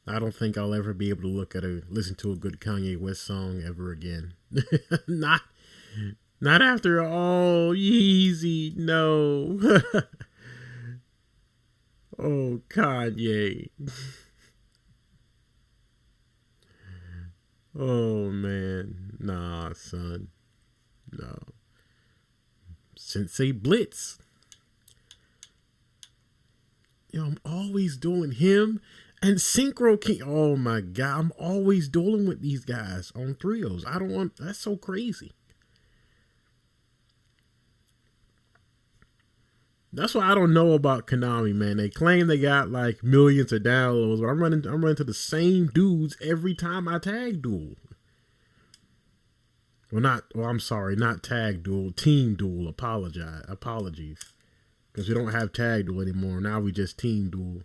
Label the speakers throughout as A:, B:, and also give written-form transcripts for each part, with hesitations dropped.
A: I don't think I'll ever be able to listen to a good Kanye West song ever again. not not after all Yeezy. No. Oh, Kanye. Oh man. Nah, son. No. Sensei Blitz. Yo, I'm always doing him and Synchro King. Oh my god, I'm always dueling with these guys on trios. I don't want. That's so crazy. That's why I don't know about Konami, man. They claim they got like millions of downloads, but I'm running to the same dudes every time I tag duel. Well, not. Well, I'm sorry, not tag duel, team duel. Apologies, because we don't have tag duel anymore. Now we just team duel.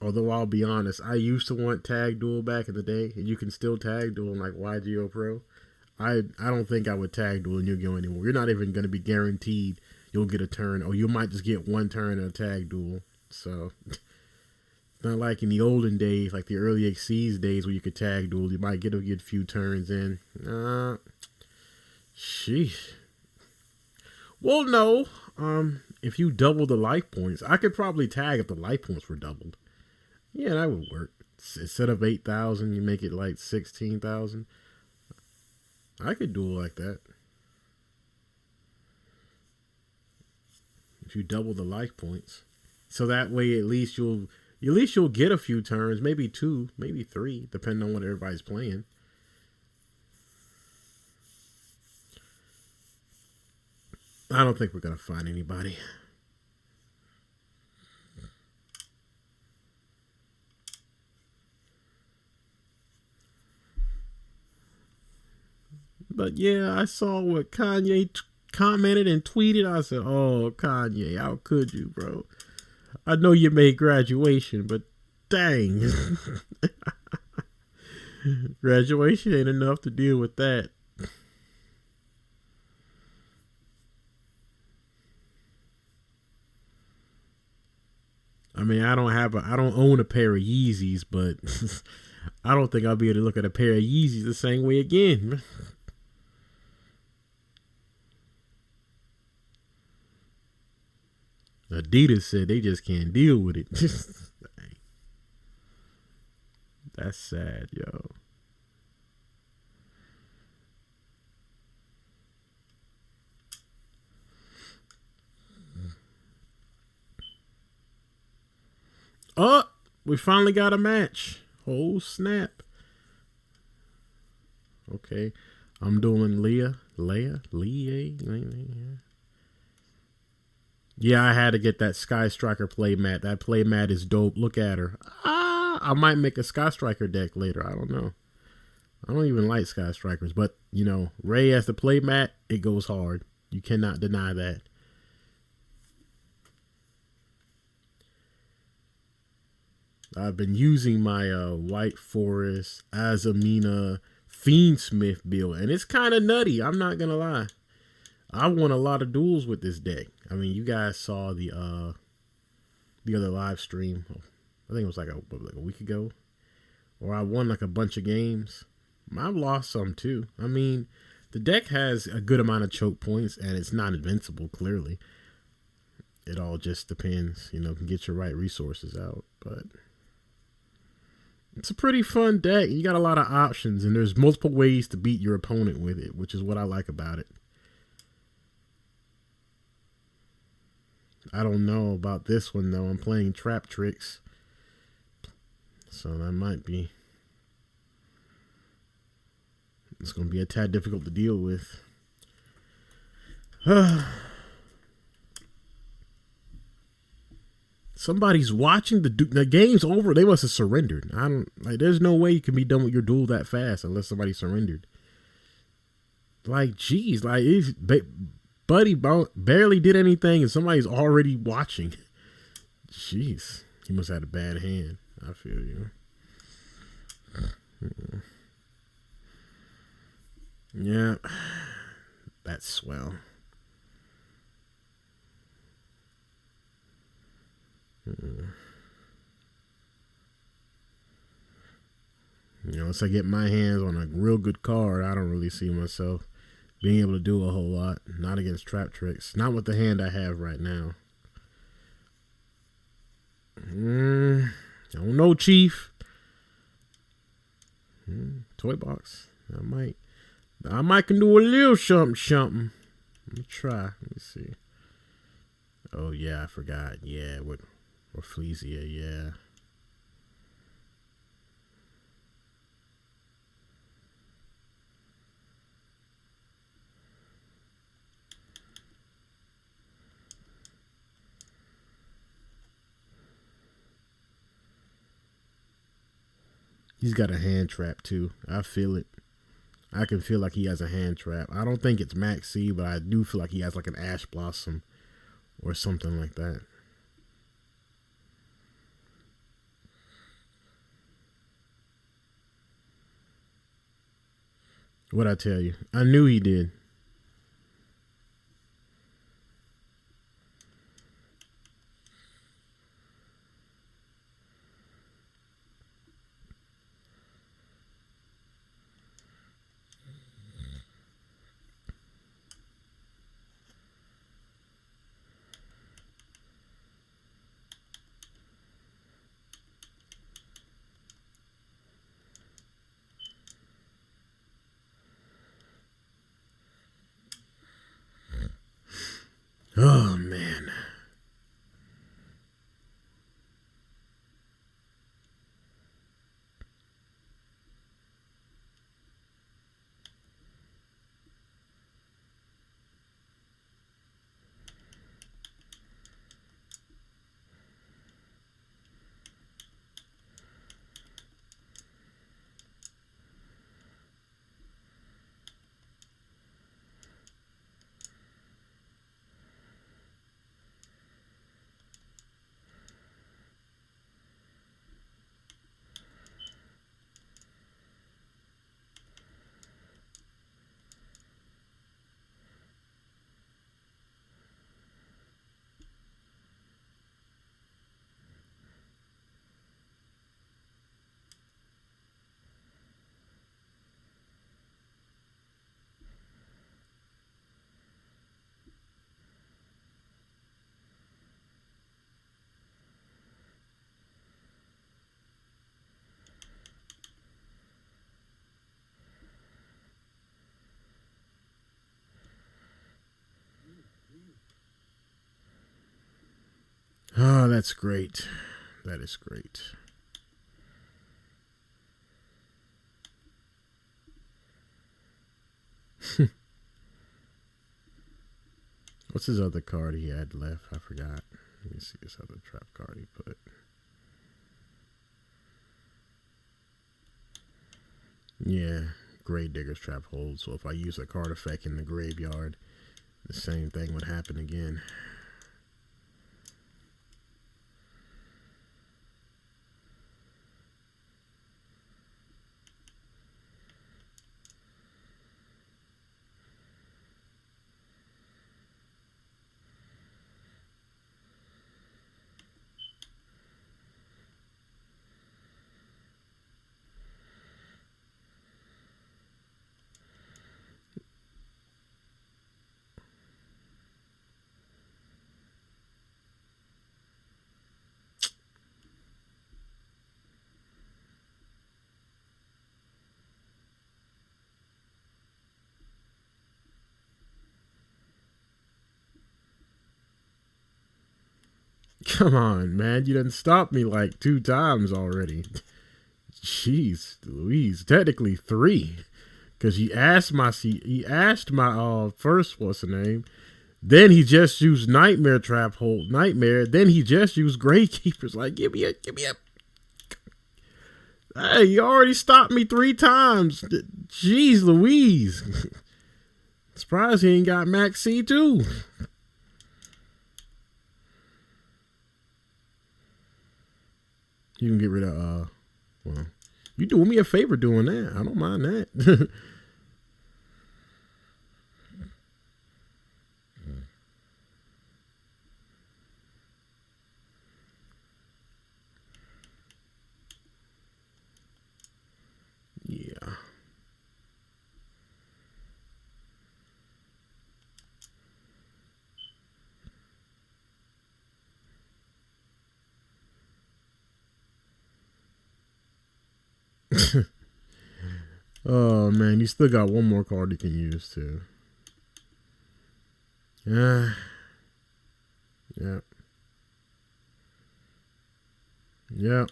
A: Although I'll be honest, I used to want tag duel back in the day, and you can still tag duel in like YGO Pro. I don't think I would tag duel in Yu-Gi-Oh anymore. You're not even going to be guaranteed you'll get a turn, or you might just get one turn in a tag duel. So it's not like in the olden days, like the early XC's days where you could tag duel. You might get a good few turns in. Sheesh. Well, no. If you double the life points, I could probably tag if the life points were doubled. Yeah, that would work. Instead of 8,000, you make it like 16,000. I could duel like that. If you double the life points, so that way at least you'll get a few turns, maybe two, maybe three, depending on what everybody's playing. I don't think we're gonna find anybody. But yeah, I saw what Kanye commented and tweeted. I said, "Oh, Kanye, how could you, bro? I know you made graduation, but dang, graduation ain't enough to deal with that." I mean, I don't own a pair of Yeezys, but I don't think I'll be able to look at a pair of Yeezys the same way again. Adidas said they just can't deal with it. That's sad, yo. Oh, we finally got a match. Oh snap. Okay. I'm doing Leah. Yeah, I had to get that Sky Striker play mat. That play mat is dope. Look at her. I might make a Sky Striker deck later. I don't know. I don't even like Sky Strikers, but Ray as the play mat, it goes hard. You cannot deny that. I've been using my White Forest Azamina Fiendsmith build, and it's kind of nutty. I'm not gonna lie. I won a lot of duels with this deck. I mean, you guys saw the other live stream. I think it was like a week ago, or I won like a bunch of games. I've lost some too. I mean, the deck has a good amount of choke points, and it's not invincible. Clearly, it all just depends. Can get your right resources out, but it's a pretty fun deck. You got a lot of options, and there's multiple ways to beat your opponent with it, which is what I like about it. I don't know about this one though. I'm playing Trap Tricks, so that might be. It's going to be a tad difficult to deal with. Somebody's watching the game's over. They must have surrendered. I don't like. There's no way you can be done with your duel that fast unless somebody surrendered. Like, geez, like Buddy barely did anything, and somebody's already watching. Jeez, he must have had a bad hand. I feel you. Yeah, that's swell. Once I get my hands on a real good card, I don't really see myself being able to do a whole lot. Not against trap tricks. Not with the hand I have right now. I don't know, Chief. Toy box. I might can do a little something. Let me try. Let me see. Oh yeah, I forgot. Yeah, with Fleesia, yeah. He's got a hand trap too. I feel it. I can feel like he has a hand trap. I don't think it's Max C, but I do feel like he has like an Ash Blossom or something like that. What'd I tell you? I knew he did. Oh man. Oh, that's great. That is great. What's his other card he had left? I forgot. Let me see this other trap card he put. Yeah, Grave Digger's Trap holds. So if I use a card effect in the graveyard, the same thing would happen again. Come on, man. You done stopped me like 2 times already. Jeez, Louise. Technically 3. Because he asked my first, what's the name? Then he just used Nightmare Trap hold Nightmare. Then he just used Gravekeepers. Like, give me a. Hey, you already stopped me 3 times. Jeez Louise. Surprised he ain't got Max C too. You can get rid of well, you doing me a favor doing that. I don't mind that. Oh man, you still got one more card you can use too. Yeah. Yep. Yep.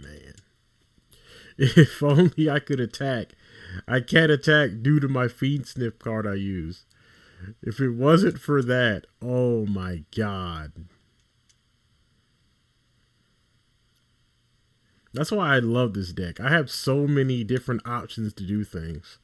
A: Man. If only I could attack. I can't attack due to my Fiend Sniff card I use. If it wasn't for that, oh my god. That's why I love this deck. I have so many different options to do things.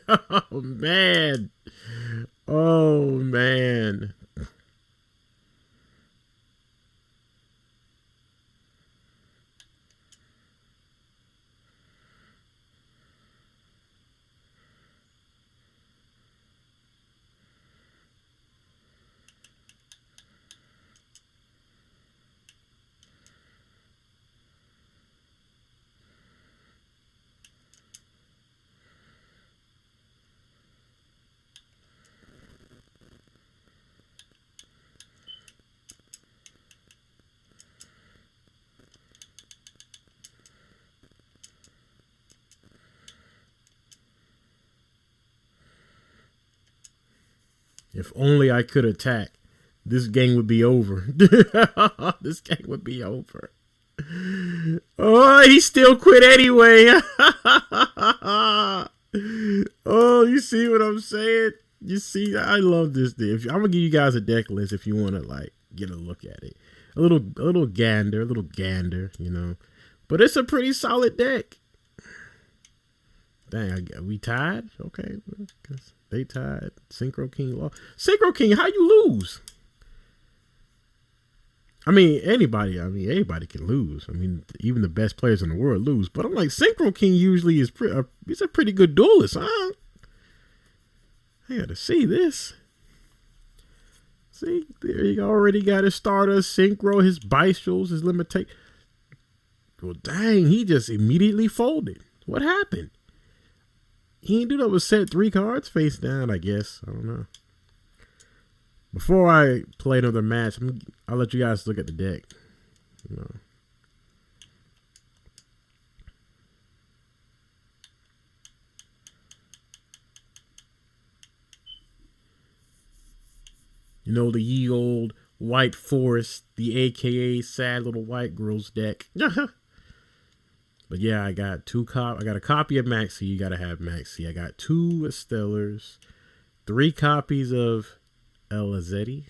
A: Oh man. Oh man. If only I could attack, this game would be over. This game would be over. Oh, he still quit anyway. Oh, you see what I'm saying? You see, I love this thing. I'm gonna give you guys a deck list if you want to like get a look at it. A little gander, you know. But it's a pretty solid deck. Dang, we tied? Okay, they tied. Synchro King lost. Synchro King, how you lose? Anybody can lose. I mean, even the best players in the world lose. But I'm like, Synchro King usually he's a pretty good duelist. Huh? I gotta see this. See, there he already got his starter, Synchro, his bistros, his limitate. Well, dang, he just immediately folded. What happened? He didn't do that with set 3 cards face down, I guess. I don't know. Before I play another match, I'll let you guys look at the deck. The ye old White Forest, the AKA Sad Little White Girls deck. But yeah, I got I got a copy of Maxi. You gotta have Maxi. I got 2 Stellars, 3 copies of Elizetti.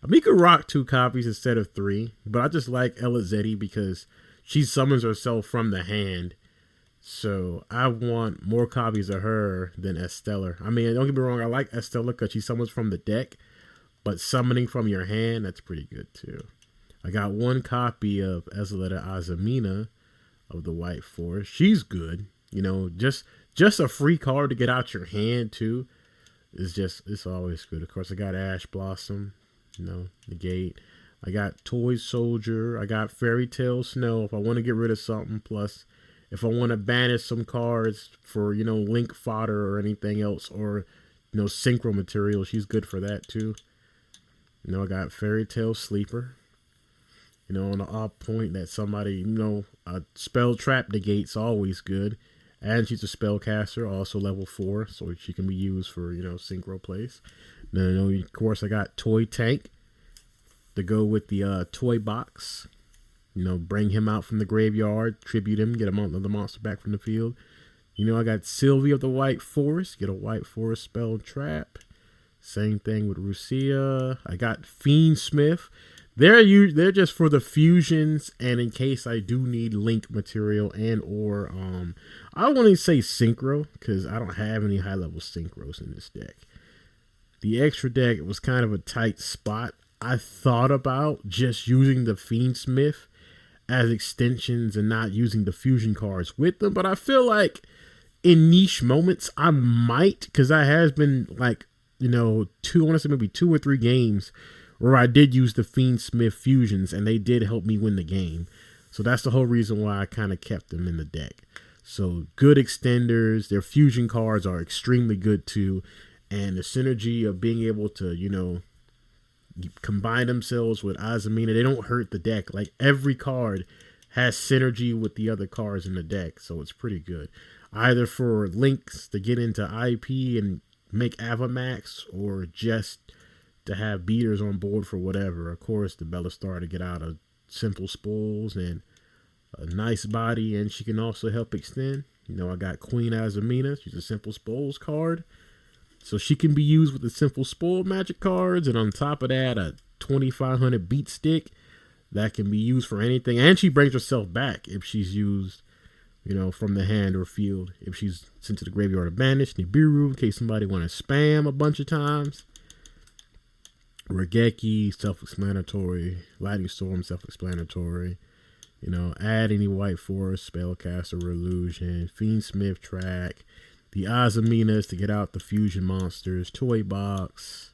A: I mean, you could rock 2 copies instead of 3, but I just like Elizetti because she summons herself from the hand. So I want more copies of her than Estella. I mean, don't get me wrong, I like Estella because she summons from the deck, but summoning from your hand, that's pretty good too. I got 1 copy of Ezeleta Azamina of the White Forest. She's good. Just a free card to get out your hand too. It's always good. Of course, I got Ash Blossom, Negate. I got Toy Soldier. I got Fairy Tale Snow if I want to get rid of something. Plus, if I want to banish some cards for, Link fodder or anything else, or, Synchro material, she's good for that too. I got Fairy Tale Sleeper. On the off point that somebody, a spell trap negate's always good. And she's a spellcaster, also level 4, so she can be used for, synchro plays. Then, of course, I got Toy Tank to go with the toy box. Bring him out from the graveyard, tribute him, get the monster back from the field. I got Sylvie of the White Forest, get a White Forest spell trap. Same thing with Rucia. I got Fiend Smith. They're just for the fusions, and in case I do need Link material and or I want to say Synchro because I don't have any high level Synchros in this deck. The extra deck was kind of a tight spot. I thought about just using the Fiend Smith as extensions and not using the fusion cards with them, but I feel like in niche moments I might, because I has been like I want to say maybe 2 or 3 games where I did use the Fiend Smith fusions, and they did help me win the game. So that's the whole reason why I kind of kept them in the deck. So good extenders. Their fusion cards are extremely good too. And the synergy of being able to, combine themselves with Azamina, they don't hurt the deck. Like every card has synergy with the other cards in the deck. So it's pretty good. Either for links to get into IP and make Avamax, or just to have beaters on board for whatever. Of course, the Bellastar to get out of simple spoils and a nice body, and she can also help extend. I got Queen Azamina. She's a simple spoils card, so she can be used with the simple spoil magic cards, and on top of that, a 2500 beat stick that can be used for anything, and she brings herself back if she's used, from the hand or field. If she's sent to the graveyard or banished, Nibiru, in case somebody want to spam a bunch of times. Regeki, self-explanatory. Lightning Storm, self-explanatory. Add any White Forest, Spellcaster, or Illusion. Fiend Smith track. The Azaminas to get out the fusion monsters. Toy Box.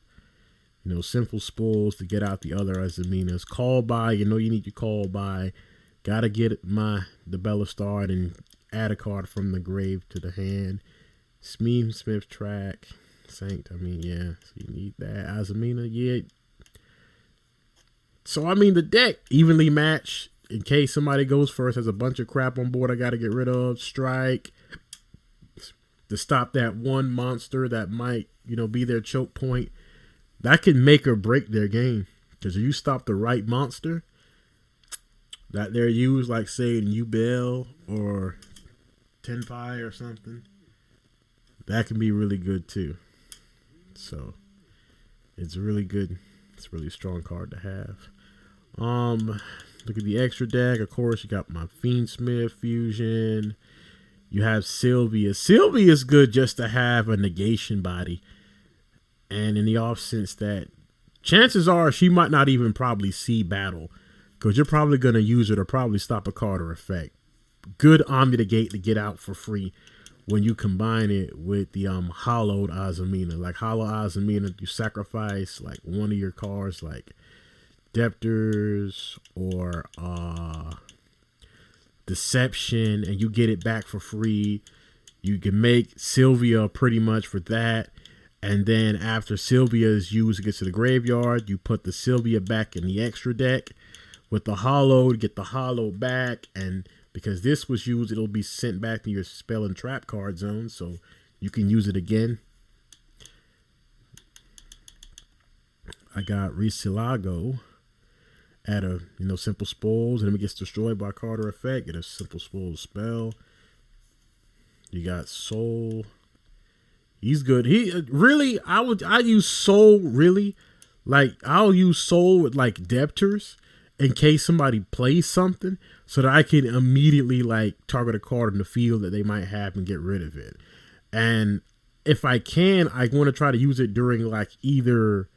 A: Simple Spoils to get out the other Azaminas. Call by, you need your call by. Gotta get the Bellastar and add a card from the grave to the hand. Fiend Smith track. Sanct, yeah, so you need that. Azamina, yeah. So, the deck evenly matched. In case somebody goes first, has a bunch of crap on board I got to get rid of. Strike. To stop that one monster that might, be their choke point. That can make or break their game. Because if you stop the right monster that they're used, like, say, in Ubel or Tenpai or something, that can be really good, too. So it's really good. It's a really strong card to have. Look at the extra deck. Of course, you got my Fiend Smith fusion. You have Sylvia. Sylvia is good just to have a negation body. And in the off sense that chances are she might not even probably see battle because you're probably going to use it or probably stop a card or effect. Good Omni the Gate to get out for free when you combine it with the hollowed Azamina. Like hollow Azamina, you sacrifice like one of your cards like Depters or Deception and you get it back for free. You can make Sylvia pretty much for that. And then after Sylvia is used, it gets to the graveyard. You put the Sylvia back in the extra deck with the hollowed, get the hollow back. And because this was used, it'll be sent back to your spell and trap card zone. So you can use it again. I got Risilago at a, simple spoils. And then it gets destroyed by card or effect. Get a simple spoils spell. You got Soul. He's good. He really, I use Soul really. Like I'll use Soul with like Depters in case somebody plays something so that I can immediately like target a card in the field that they might have and get rid of it. And if I can, I want to try to use it during like either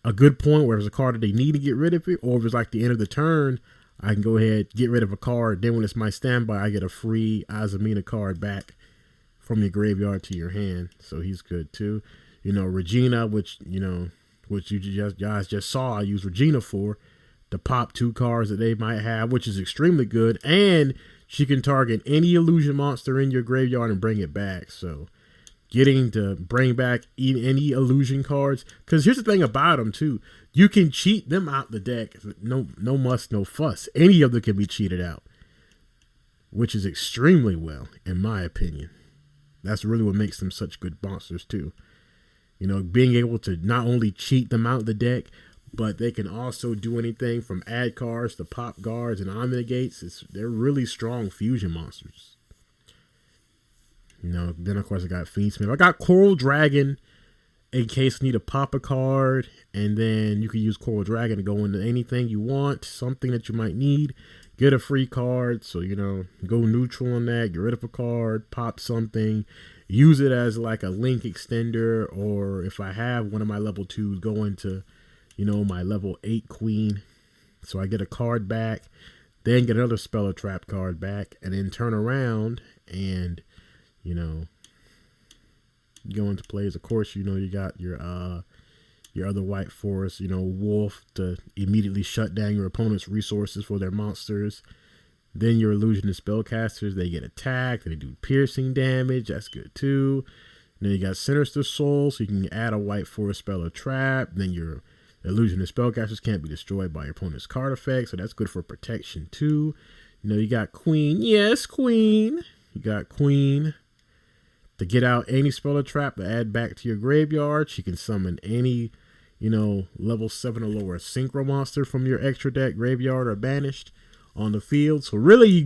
A: a good point where there's a card that they need to get rid of it, or if it's like the end of the turn, I can go ahead, get rid of a card. Then when it's my standby, I get a free Azamina card back from your graveyard to your hand. So he's good too. Regina, which you guys just saw, I use Regina for to pop 2 cards that they might have, which is extremely good. And she can target any illusion monster in your graveyard and bring it back. So getting to bring back any illusion cards, because here's the thing about them too, you can cheat them out the deck. No muss, no fuss. Any of them can be cheated out, which is extremely well, in my opinion. That's really what makes them such good monsters too. Being able to not only cheat them out the deck, but they can also do anything from add cards to pop guards and Omni Gates. They're really strong fusion monsters. Then of course I got Fiendsmith. I got Coral Dragon in case you need to pop a card, and then you can use Coral Dragon to go into anything you want, something that you might need. Get a free card, so go neutral on that, get rid of a card, pop something, use it as like a link extender, or if I have one of my level 2s go into, my level 8 queen, so I get a card back, then get another spell or trap card back, and then turn around and, go into plays. Of course, you got your other white forest, wolf to immediately shut down your opponent's resources for their monsters. Then your illusionist spellcasters, they get attacked, they do piercing damage. That's good too. And then you got Sinister Soul, so you can add a white forest spell or trap. Then your illusionist spellcasters can't be destroyed by your opponent's card effect, so that's good for protection too. You got Queen. Yes, Queen. You got Queen to get out any spell or trap to add back to your graveyard. She can summon any, level 7 or lower synchro monster from your extra deck, graveyard, or banished on the field. So really,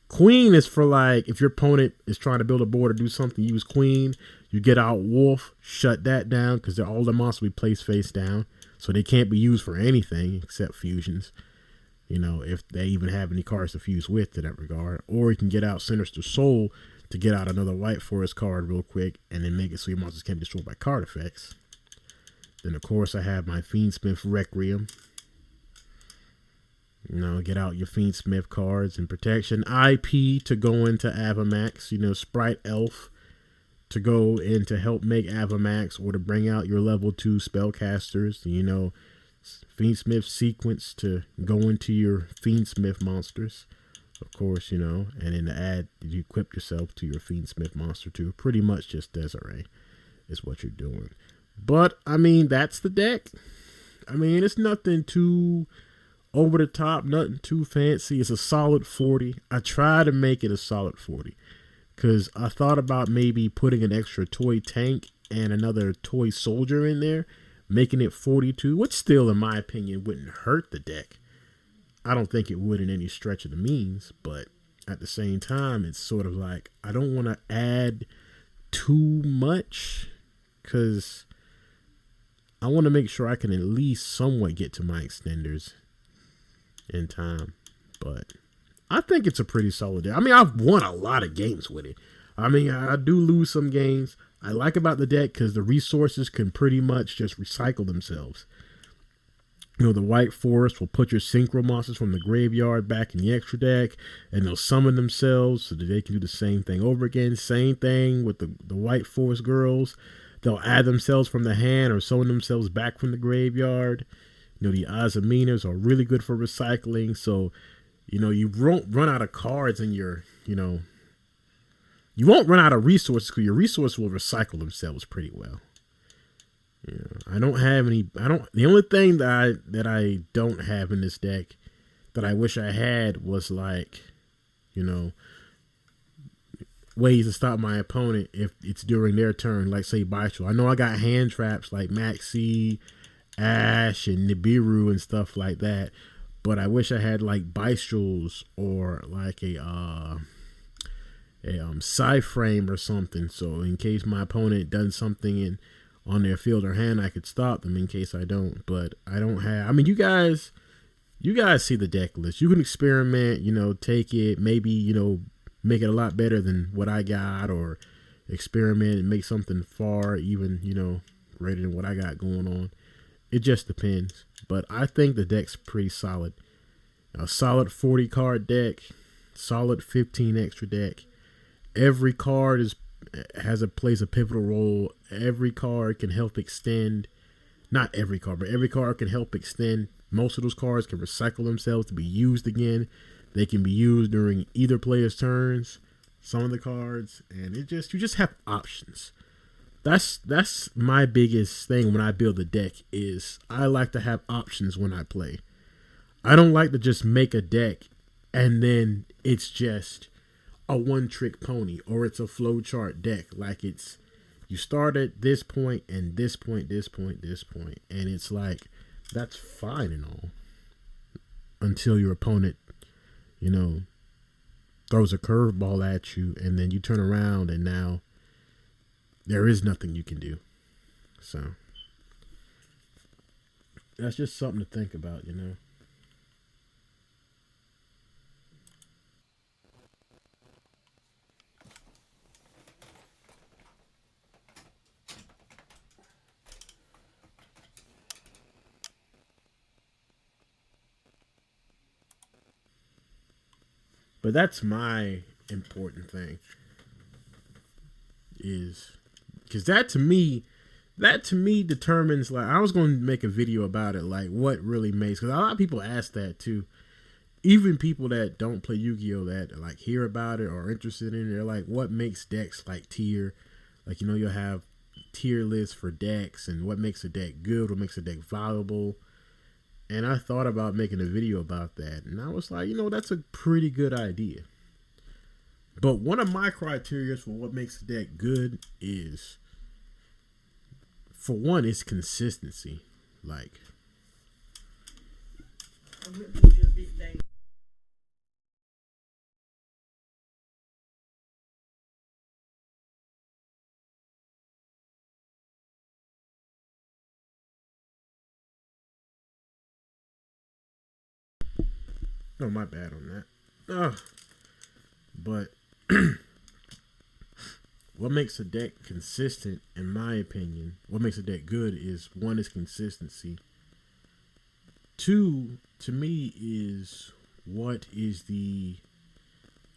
A: Queen is for like, if your opponent is trying to build a board or do something, use Queen. You get out Wolf, shut that down, because all the monsters will be placed face down. So they can't be used for anything except fusions. If they even have any cards to fuse with in that regard. Or you can get out Sinister Soul to get out another white forest card real quick and then make it so your monsters can't be destroyed by card effects. Then of course I have my Fiendsmith Requiem. Get out your Fiendsmith cards and protection. IP to go into Avamax, Sprite Elf to go in to help make Avamax or to bring out your level 2 spellcasters. Fiendsmith Sequence to go into your Fiendsmith monsters. Of course, and then to add, you equip yourself to your Fiendsmith monster too. Pretty much just Desiree is what you're doing. But, that's the deck. It's nothing too over the top, nothing too fancy. It's a solid 40. I try to make it a solid 40 because I thought about maybe putting an extra toy tank and another toy soldier in there, making it 42, which still, in my opinion, wouldn't hurt the deck. I don't think it would in any stretch of the means, but at the same time, it's sort of like, I don't want to add too much because I want to make sure I can at least somewhat get to my extenders in time. But I think it's a pretty solid deck. I've won a lot of games with it. I do lose some games. I like about the deck because the resources can pretty much just recycle themselves. You know, the White Forest will put your synchro monsters from the graveyard back in the extra deck, and they'll summon themselves so that they can do the same thing over again. Same thing with the White Forest girls. They'll add themselves from the hand or summon themselves back from the graveyard. You know, the Azaminas are really good for recycling. So, you know, you won't run out of cards in your, you know, you won't run out of resources because your resources will recycle themselves pretty well. Yeah, I don't have any. The only thing that I don't have in this deck that I wish I had was, like, you know, ways to stop my opponent if it's during their turn, like say Bistro. I know I got hand traps like Maxi, Ash, and Nibiru and stuff like that, but I wish I had like Bistros or like a Psy-Frame or something, so in case my opponent does something on their field or hand, I could stop them in case I don't. But I don't have. I mean, you guys see the deck list. You can experiment, you know, take it, maybe, you know, make it a lot better than what I got, or experiment and make something far even, you know, greater than what I got going on. It just depends. But I think the deck's pretty solid. A solid 40 card deck, solid 15 extra deck. Every card plays a pivotal role. Every card can help extend. Not every card, but every card can help extend. Most of those cards can recycle themselves to be used again. They can be used during either player's turns. Some of the cards, and you just have options. That's my biggest thing when I build a deck is I like to have options when I play. I don't like to just make a deck and then it's just a one-trick pony, or it's a flowchart deck. Like, it's you start at this point and this point, this point, this point, and it's like that's fine and all until your opponent, you know, throws a curveball at you, and then you turn around and now there is nothing you can do. So that's just something to think about, you know. But that's my important thing, is because that to me determines, like, I was going to make a video about it, like what really makes, because a lot of people ask that too. Even people that don't play Yu-Gi-Oh, that like hear about it or are interested in it, they're like, what makes decks like tier? Like, you know, you'll have tier lists for decks and what makes a deck good, what makes a deck valuable. And I thought about making a video about that. And I was like, you know, that's a pretty good idea. But one of my criteria for what makes a deck good is, for one, it's consistency. Like, oh, my bad on that. But what makes a deck consistent, in my opinion, what makes a deck good is, one, is consistency. Two, to me, is what is the,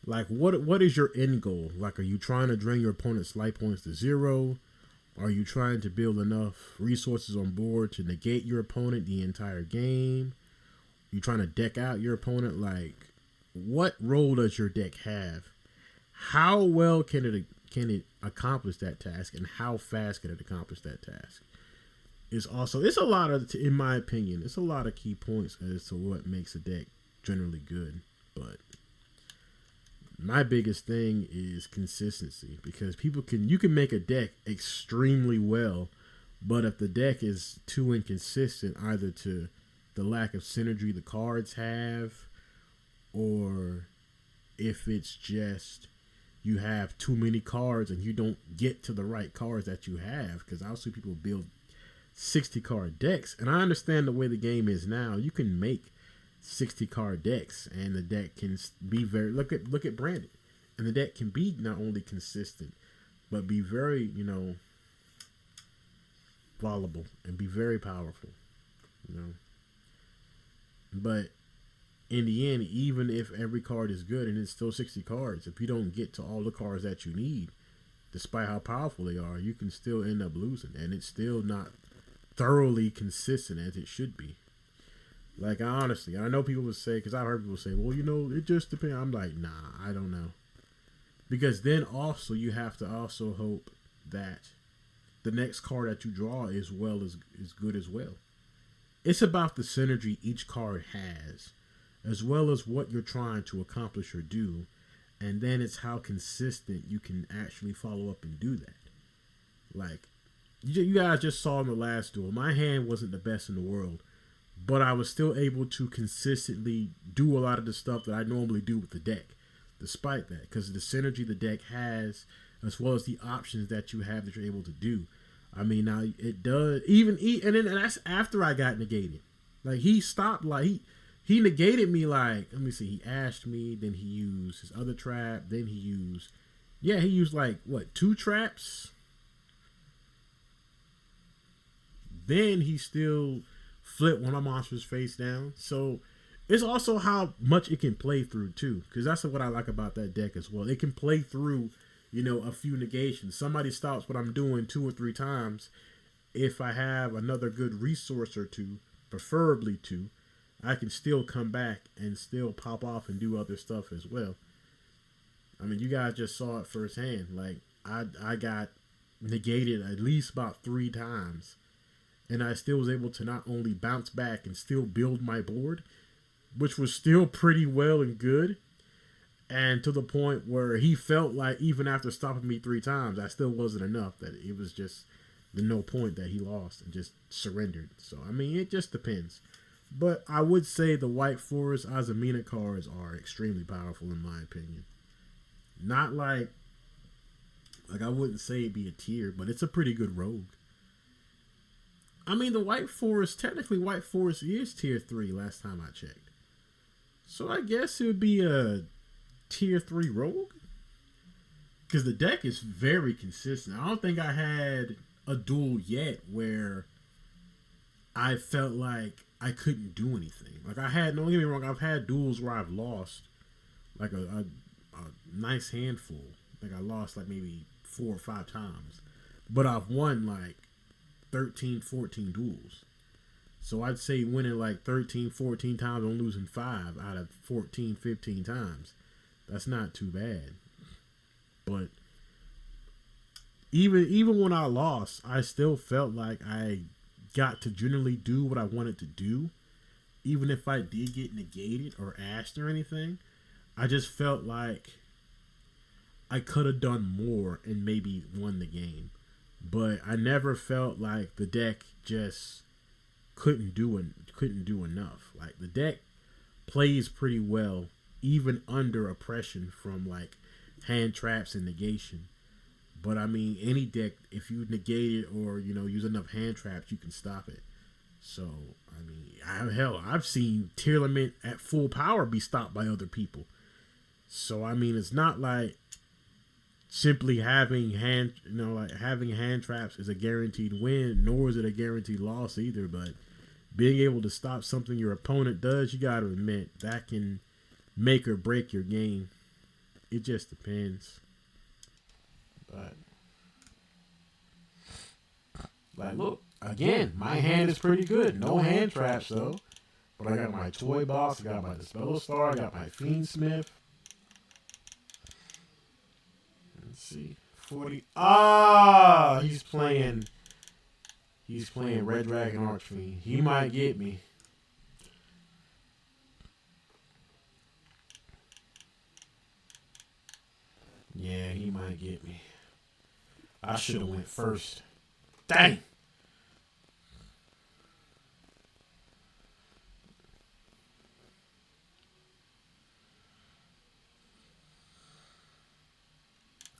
A: like, what is your end goal? Like, are you trying to drain your opponent's life points to zero? Are you trying to build enough resources on board to negate your opponent the entire game? You trying to deck out your opponent? Like, what role does your deck have? How well can it accomplish that task, and how fast can it accomplish that task? It's a lot of, in my opinion, it's a lot of key points as to what makes a deck generally good. But my biggest thing is consistency, because you can make a deck extremely well, but if the deck is too inconsistent, either to the lack of synergy the cards have, or if it's just you have too many cards and you don't get to the right cards that you have, because I see people build 60 card decks, and I understand the way the game is now. You can make 60 card decks, and the deck can be very, look at Branded, and the deck can be not only consistent but be very, volatile and be very powerful. You know, but in the end, even if every card is good and it's still 60 cards, if you don't get to all the cards that you need, despite how powerful they are, you can still end up losing, and it's still not thoroughly consistent as it should be. Like, I know people would say, because I've heard people say, well, it just depends. I'm like, nah, I don't know. Because then also you have to also hope that the next card that you draw is good as well. It's about the synergy each card has, as well as what you're trying to accomplish or do, and then it's how consistent you can actually follow up and do that. Like, you guys just saw in the last duel, my hand wasn't the best in the world, but I was still able to consistently do a lot of the stuff that I normally do with the deck, despite that, because of the synergy the deck has, as well as the options that you have that you're able to do. I mean, now it does and that's after I got negated. Like, he stopped, like he negated me. Like, let me see, he ashed me, then he used his other trap, then he used like what, 2 traps. Then he still flipped one of my monsters face down. So it's also how much it can play through too, because that's what I like about that deck as well. It can play through, a few negations. Somebody stops what I'm doing 2 or 3 times. If I have another good resource or 2, preferably 2, I can still come back and still pop off and do other stuff as well. I mean, you guys just saw it firsthand. Like, I got negated at least about 3 times, and I still was able to not only bounce back and still build my board, which was still pretty well and good, and to the point where he felt like even after stopping me 3 times, I still wasn't enough, that it was just the no point that he lost and just surrendered. So, I mean, it just depends. But I would say the White Forest Azamina cards are extremely powerful in my opinion. Not like I wouldn't say it'd be a tier, but it's a pretty good rogue. I mean, the White Forest is tier 3 last time I checked. So I guess it would be a tier 3 rogue, because the deck is very consistent. I don't think I had a duel yet where I felt like I couldn't do anything. Like, don't get me wrong, I've had duels where I've lost like a nice handful. Like, I lost like maybe 4 or 5 times, but I've won like 13, 14 duels. So I'd say winning like 13, 14 times and losing 5 out of 14, 15 times. That's not too bad. But even when I lost, I still felt like I got to generally do what I wanted to do. Even if I did get negated or asked or anything, I just felt like I could have done more and maybe won the game. But I never felt like the deck just couldn't do enough. Like, the deck plays pretty well even under oppression from like hand traps and negation. But I mean, any deck, if you negate it or use enough hand traps, you can stop it. So I mean, I've seen tier limit at full power be stopped by other people. So I mean, it's not like simply having hand traps is a guaranteed win, nor is it a guaranteed loss either. But being able to stop something your opponent does, you got to admit, that can make or break your game. It just depends. But like, look, again, my hand is pretty good. No hand traps though. But I got my Toy Boss, I got my Dispello Star, I got my Fiendsmith. Let's see. 40. Ah, he's playing Red Dragon Archfiend. He might get me. Yeah, he might get me. I should have went first. Dang.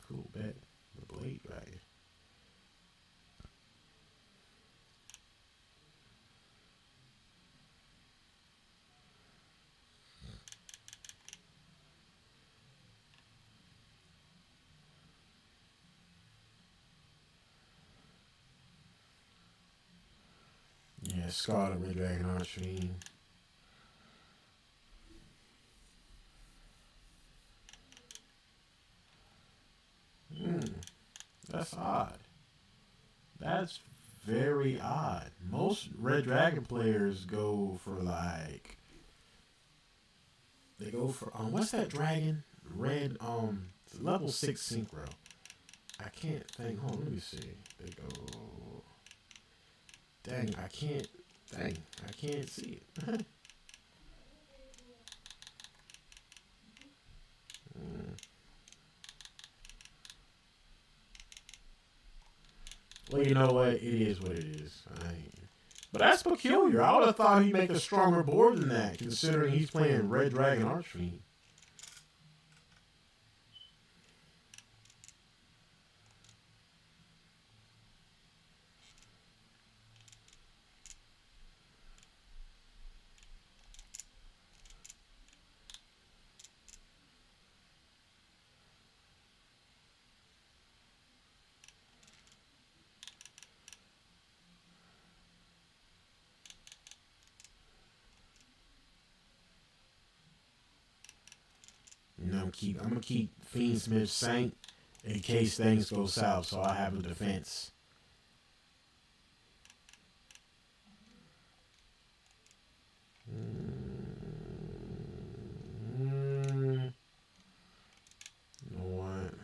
A: Cool bet. The Blade Dragon. that Scarlet Red Dragon Archfiend. That's odd. That's very odd. Most Red Dragon players go for like they go for what's that dragon? Red level 6 synchro. I can't think. Hold on, let me see. They go. Dang, I can't. Dang, I can't see it. Well, you know what? It is what it is. But that's peculiar. I would have thought he'd make a stronger board than that, considering he's playing Red Dragon Archfiend. You know, I'm gonna keep Fiendsmith Saint in case things go south, so I have a defense. You know what?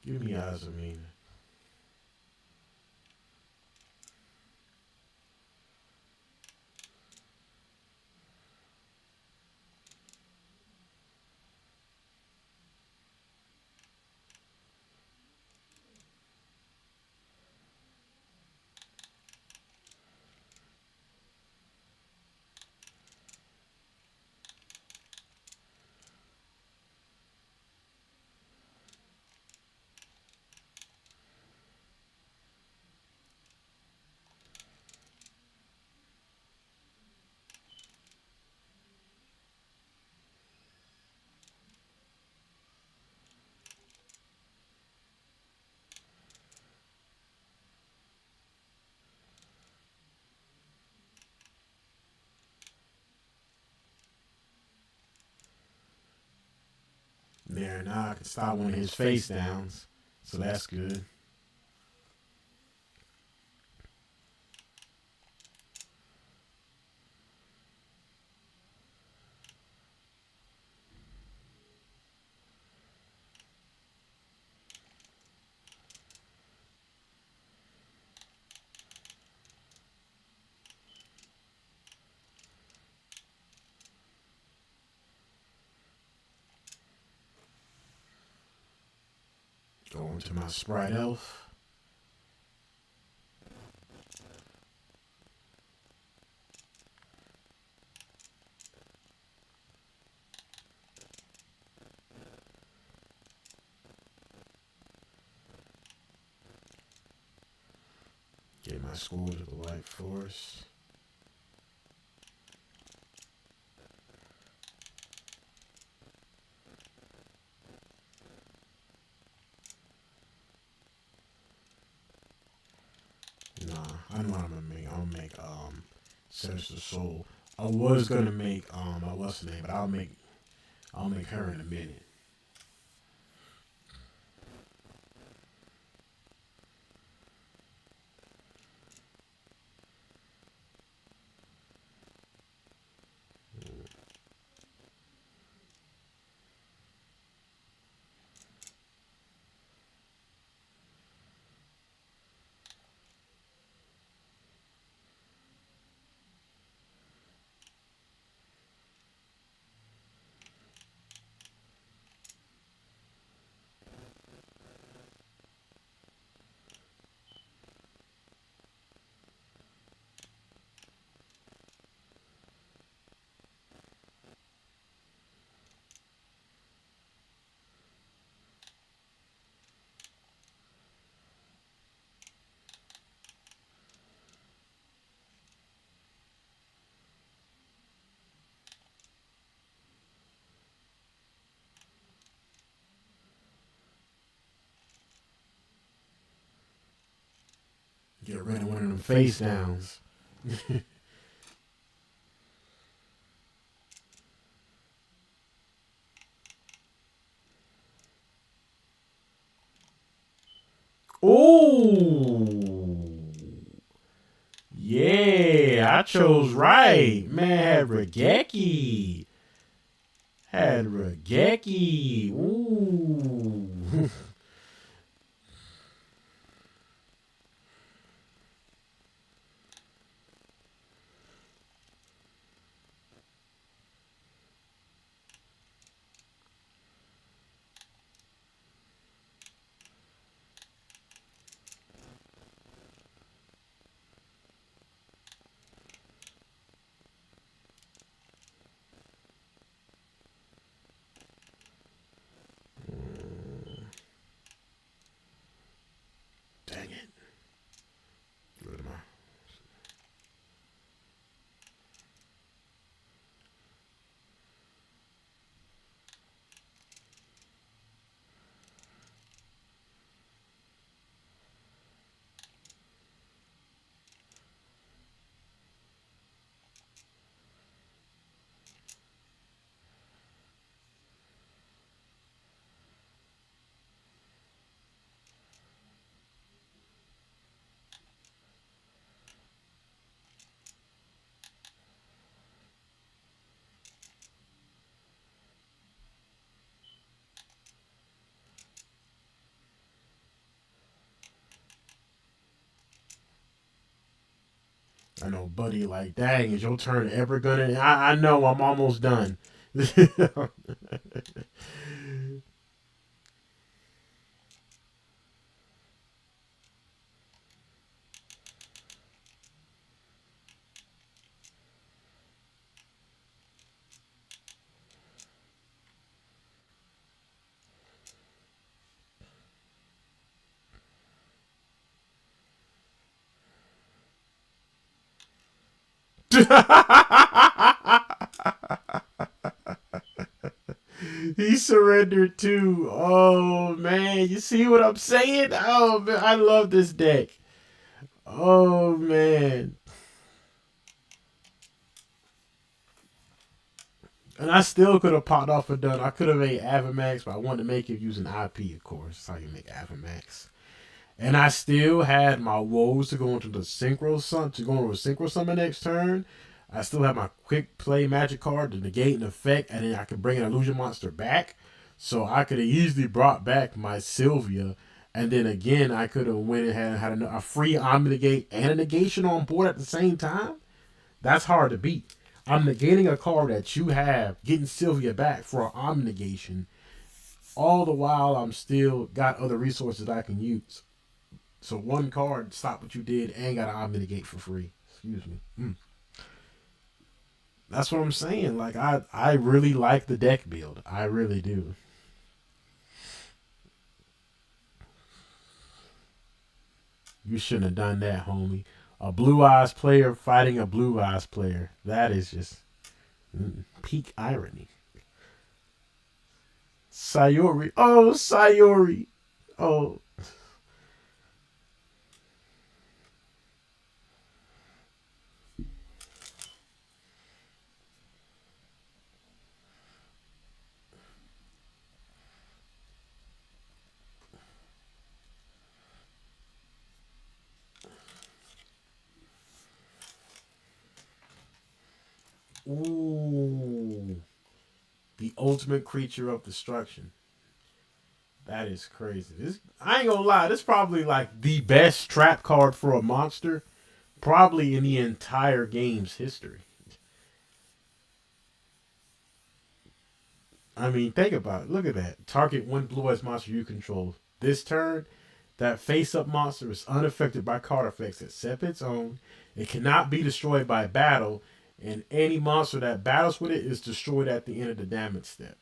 A: Give me Azamina. There, now I can stop one of his face downs, so that's good. Going to my Sprite Elf. Get my school to the White Force. Nah, I know what I'm gonna make. I'm gonna make Sinister Soul. I was gonna make what's her name, but I'll make her in a minute. Get rid of one of them face downs. Ooh. Yeah, I chose right. Man, had Regeki. Had Regeki. Ooh. Dang it. Get rid of my. I know, buddy, like, dang, is your turn ever gonna. I know, I'm almost done. He surrendered too. Oh man, you see what I'm saying? Oh man, I love this deck. Oh man, and I still could have popped off a done. I could have made Avamax, but I wanted to make it using IP, of course. That's how you make Avamax. And I still had my woes to go into the synchro sun to go into a synchro summon next turn. I still have my quick play magic card to negate an effect, and then I could bring an illusion monster back. So I could have easily brought back my Sylvia, and then again I could have went and had a free Omnigate and a negation on board at the same time. That's hard to beat. I'm negating a card that you have, getting Sylvia back for an Omnigation, all the while I'm still got other resources I can use. So one card stop what you did and got to mitigate for free. Excuse me. That's what I'm saying. Like I really like the deck build. I really do. You shouldn't have done that, homie. A blue eyes player fighting a blue eyes player. That is just peak irony. Sayori. Oh, Sayori. Oh. Ooh. The ultimate creature of destruction. That is crazy. This I ain't gonna lie. This is probably like the best trap card for a monster, probably in the entire game's history. I mean, think about it. Look at that. Target one blue eyes monster you control. This turn, that face up monster is unaffected by card effects except its own. It cannot be destroyed by battle, and any monster that battles with it is destroyed at the end of the damage step.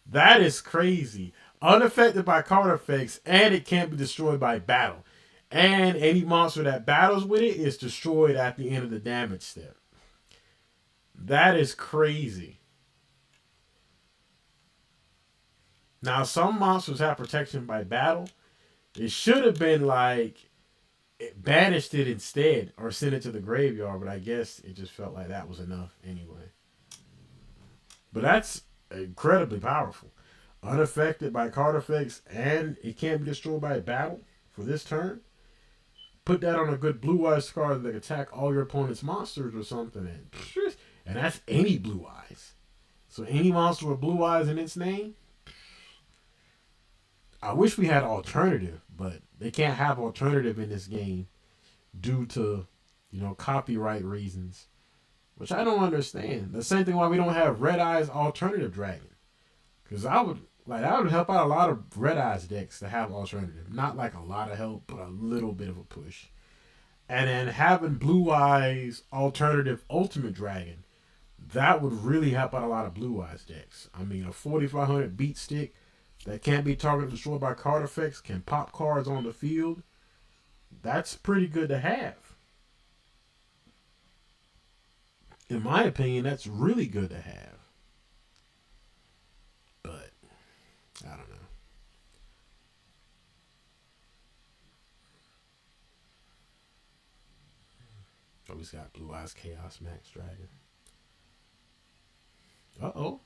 A: That is crazy. Unaffected by card effects, and it can't be destroyed by battle. And any monster that battles with it is destroyed at the end of the damage step. That is crazy. Now, some monsters have protection by battle. It should have been like banished it instead or sent it to the graveyard, but I guess it just felt like that was enough anyway. But that's incredibly powerful. Unaffected by card effects, and it can't be destroyed by a battle for this turn. Put that on a good blue eyes card that attack all your opponent's monsters or something, and that's any blue eyes. So any monster with blue eyes in its name. I wish we had alternative, but they can't have alternative in this game due to, copyright reasons, which I don't understand. The same thing why we don't have Red Eyes alternative dragon, because that would help out a lot of Red Eyes decks to have alternative. Not like a lot of help, but a little bit of a push. And then having Blue Eyes alternative ultimate dragon, that would really help out a lot of Blue Eyes decks. I mean, a 4500 beat stick that can't be targeted destroyed by card effects, can pop cards on the field. That's pretty good to have. In my opinion, that's really good to have. But, I don't know. Oh, he's got Blue Eyes Chaos Max Dragon. Uh-oh.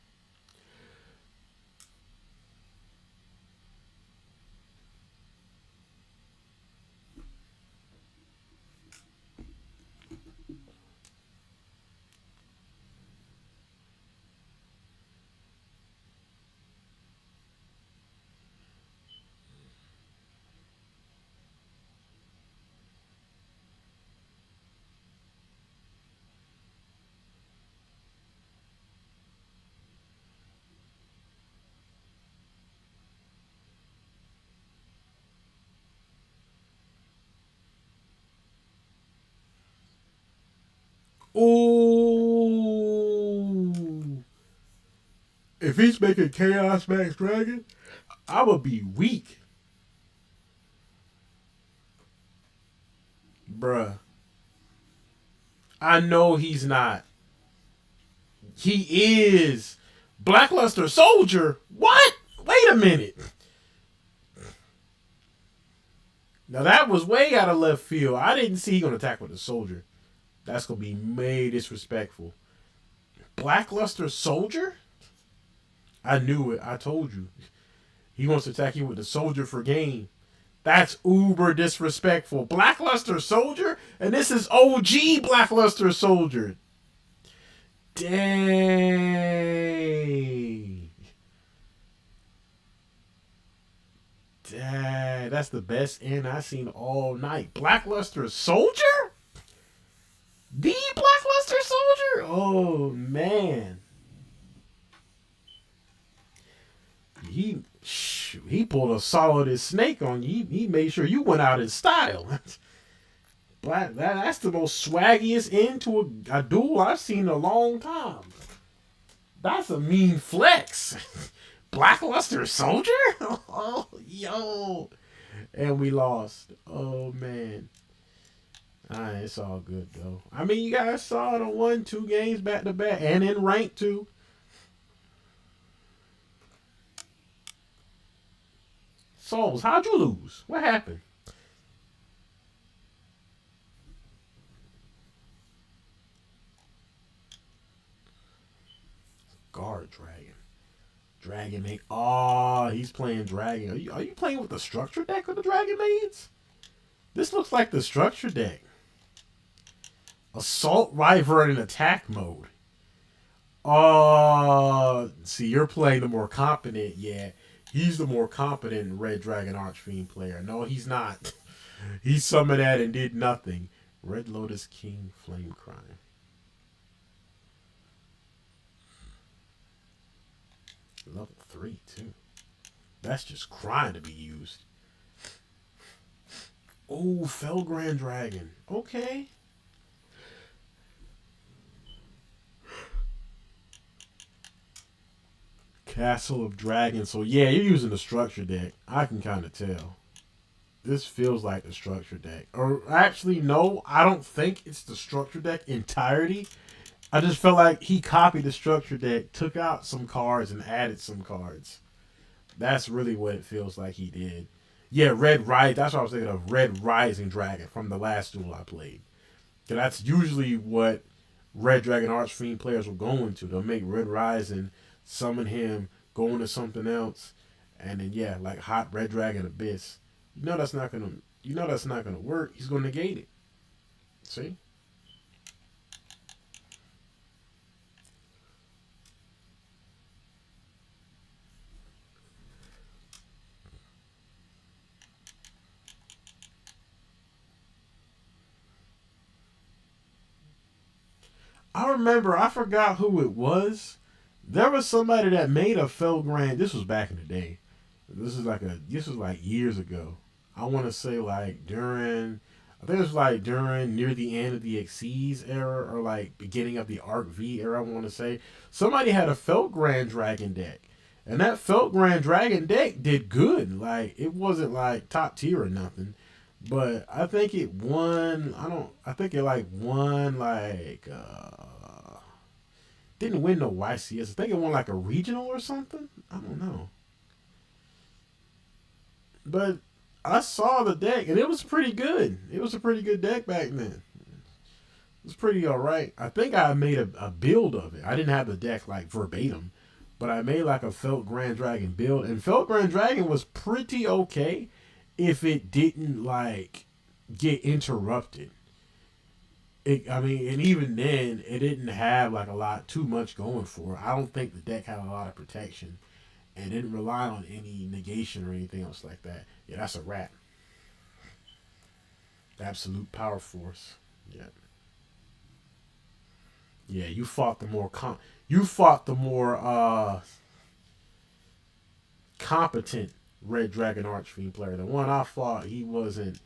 A: Ooh. If he's making Chaos Max Dragon, I would be weak. Bruh. I know he's not. He is. Blackluster Soldier? What? Wait a minute. Now that was way out of left field. I didn't see he gonna attack with the soldier. That's gonna be made disrespectful. Blackluster Soldier? I knew it. I told you. He wants to attack you with the soldier for game. That's uber disrespectful. Blackluster Soldier? And this is OG Blackluster Soldier. Dang. Dang. That's the best end I've seen all night. Blackluster Soldier? The Blackluster Soldier? Oh, man. He pulled a solid as snake on you. He made sure you went out in style. That's the most swaggiest end to a duel I've seen in a long time. That's a mean flex. Blackluster Soldier? Oh, yo. And we lost. Oh, man. Alright, it's all good, though. I mean, you guys saw the 1-2 games back to back. And in rank, too. Souls, how'd you lose? What happened? Guard Dragon. Dragon Maid. Oh, he's playing Dragon. Are you playing with the structure deck of the Dragon Maids? This looks like the structure deck. Assault Rival in attack mode. Oh, see, you're playing the more competent. Yeah, he's the more competent Red Dragon Archfiend player. No, he's not. He summoned that and did nothing. Red Lotus King Flame Crime. Level 3, too. That's just crying to be used. Oh, Felgrand Dragon. Okay. Castle of Dragons. So, yeah, you're using the structure deck. I can kind of tell. This feels like the structure deck. Or, actually, no. I don't think it's the structure deck entirety. I just felt like he copied the structure deck, took out some cards, and added some cards. That's really what it feels like he did. Yeah, Red Rise. That's what I was thinking of. Red Rising Dragon from the last duel I played. Cause that's usually what Red Dragon Archfiend players were going to. They'll make Red Rising, summon him, go into something else, and then yeah, like Hot Red Dragon Abyss. You know that's not gonna. You know that's not gonna work. He's gonna negate it. See. I remember. I forgot who it was. There was somebody that made a Felgrand. This was back in the day. This was like years ago. I want to say like during. I think it was like during near the end of the Xyz era or like beginning of the Arc V era. I want to say somebody had a Felgrand Dragon deck, and that Felgrand Dragon deck did good. Like it wasn't like top tier or nothing, but I think it won. I don't. I think it like won like. Didn't win no YCS. I think it won like a regional or something. I don't know. But I saw the deck and it was pretty good. It was a pretty good deck back then. It was pretty alright. I think I made a build of it. I didn't have the deck like verbatim, but I made like a Felt Grand Dragon build. And Felt Grand Dragon was pretty okay if it didn't like get interrupted. I mean, and even then, it didn't have like a lot too much going for it. I don't think the deck had a lot of protection and didn't rely on any negation or anything else like that. Yeah, that's a wrap. Absolute power force. Yeah, yeah. You fought the more competent Red Dragon Archfiend player. The one I fought, he wasn't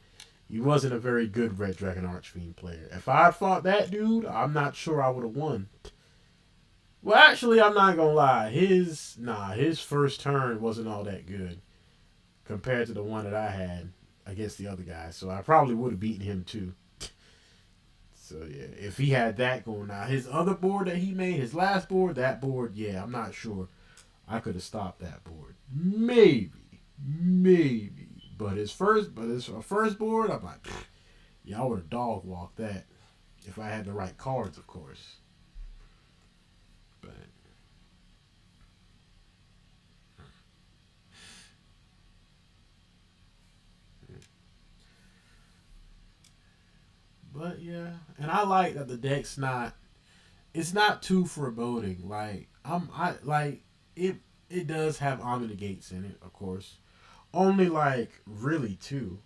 A: a very good Red Dragon Archfiend player. If I had fought that dude, I'm not sure I would have won. Well, actually, I'm not gonna lie. His first turn wasn't all that good compared to the one that I had against the other guy. So I probably would have beaten him too. So yeah, if he had that going now, his other board that he made, his last board, that board, yeah, I'm not sure I could have stopped that board. Maybe. But his first board, I'm like, yeah, I would have dog walked that if I had the right cards, of course. But but yeah, and I like that the deck's not. It's not too foreboding. Like I like it. It does have Omni Gates in it, of course. Only like really two,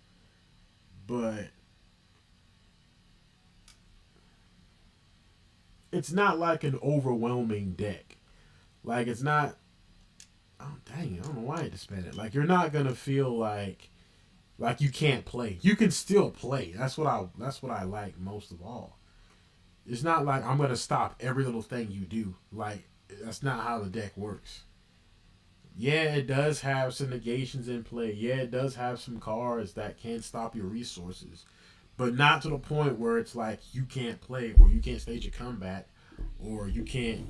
A: but it's not like an overwhelming deck. Like it's not. Oh dang! I don't know why I had to spend it. Like you're not gonna feel like you can't play. You can still play. That's what I like most of all. It's not like I'm gonna stop every little thing you do. Like that's not how the deck works. Yeah, it does have some negations in play. Yeah, it does have some cards that can stop your resources, but not to the point where it's like you can't play or you can't stage a comeback or you can't,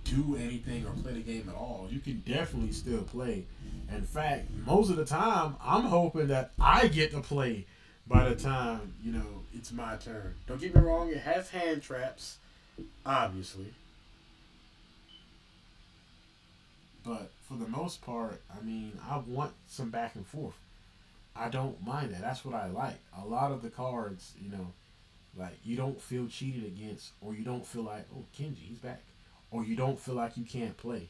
A: do anything or play the game at all. You can definitely still play. In fact, most of the time, I'm hoping that I get to play by the time, it's my turn. Don't get me wrong, it has hand traps, obviously. But for the most part, I mean, I want some back and forth. I don't mind that. That's what I like. A lot of the cards, like you don't feel cheated against, or you don't feel like, oh, Kenji, he's back, or you don't feel like you can't play.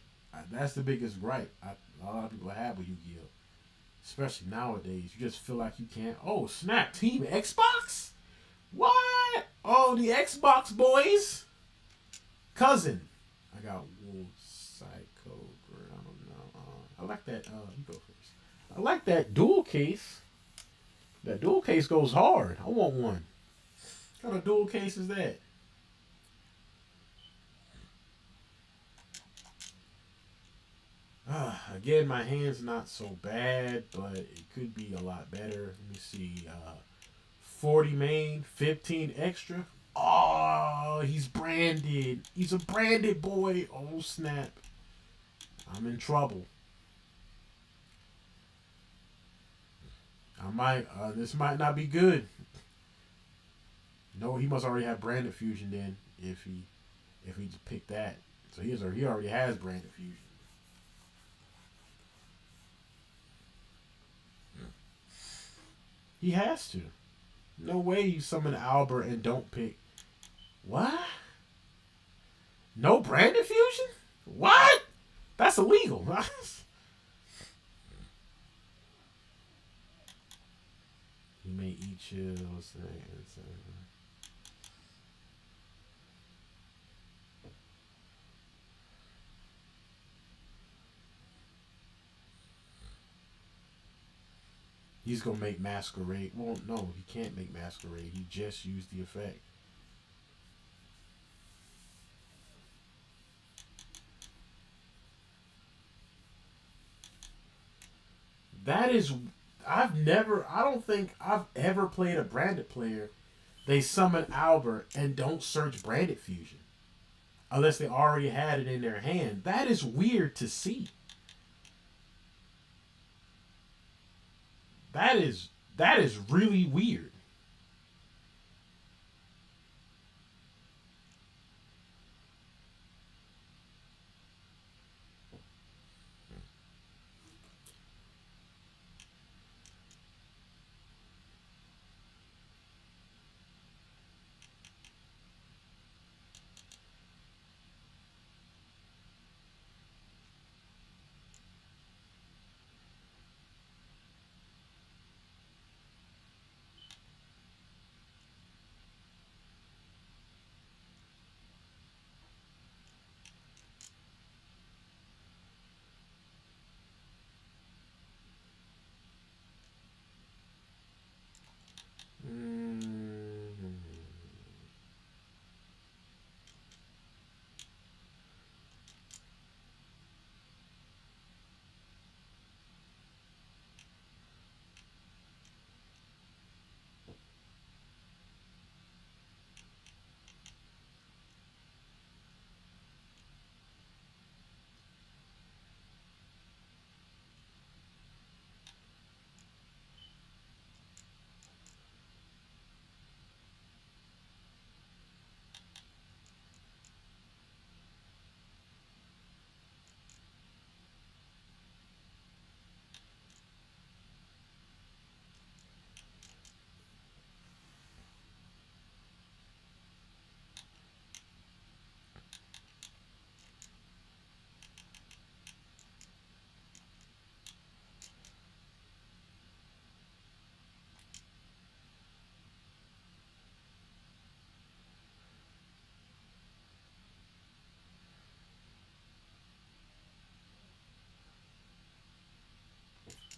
A: That's the biggest gripe a lot of people have with Yu-Gi-Oh, especially nowadays. You just feel like you can't. Oh snap! Team Xbox? What? Oh, the Xbox boys, cousin. I got Wolf Psycho. I don't know. I like that. You go first. I like that dual case. That dual case goes hard. I want one. What kind of dual case is that? Again, my hand's not so bad, but it could be a lot better. Let me see. 40 main, 15 extra. Oh, he's branded. He's a branded boy. Oh, snap. I'm in trouble. I might. This might not be good. No, he must already have branded fusion then. If he just picked that, so he already has branded fusion. He has to. No way you summon Albert and don't pick. What? No branded fusion? What? That's illegal. He may eat chills. He's gonna make masquerade. Well, no, he can't make masquerade. He just used the effect. That is, I don't think I've ever played a branded player. They summon Albert and don't search branded fusion unless they already had it in their hand. That is weird to see. That is really weird. Mm.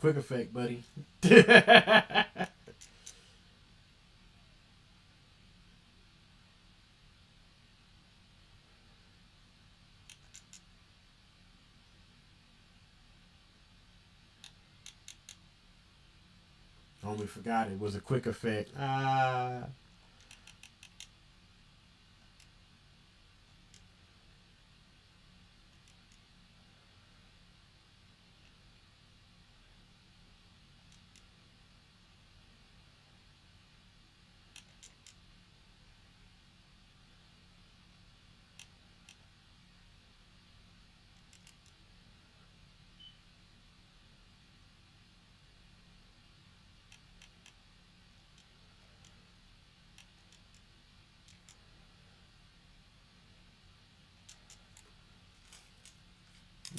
A: Quick effect, buddy. Only forgot it was a quick effect. Ah.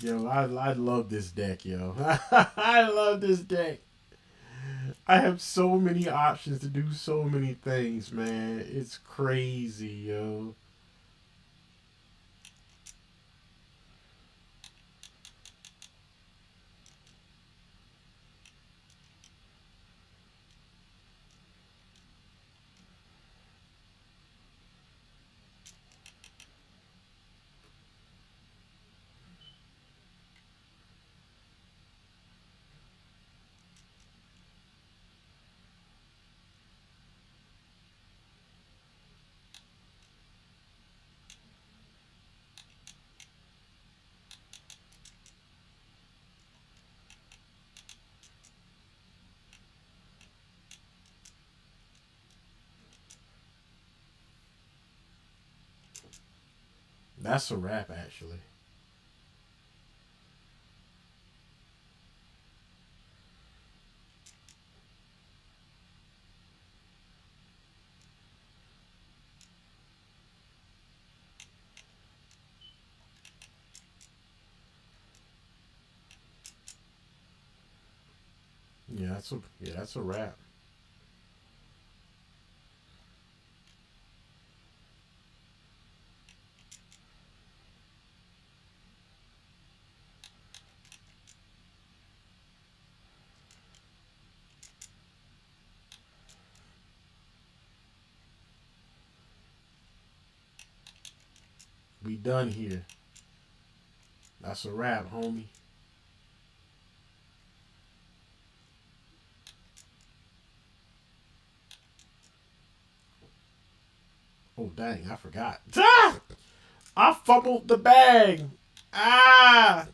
A: Yo, I love this deck, yo. I love this deck. I have so many options to do so many things, man. It's crazy, yo. That's a wrap, actually. Yeah, that's a wrap. We done here. That's a wrap, homie. Oh dang, I forgot. Ah! I fumbled the bag. Ah!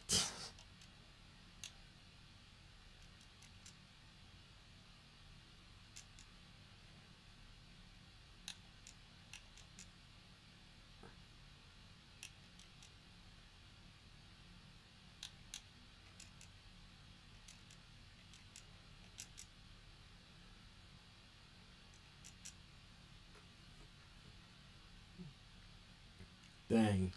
A: Dang.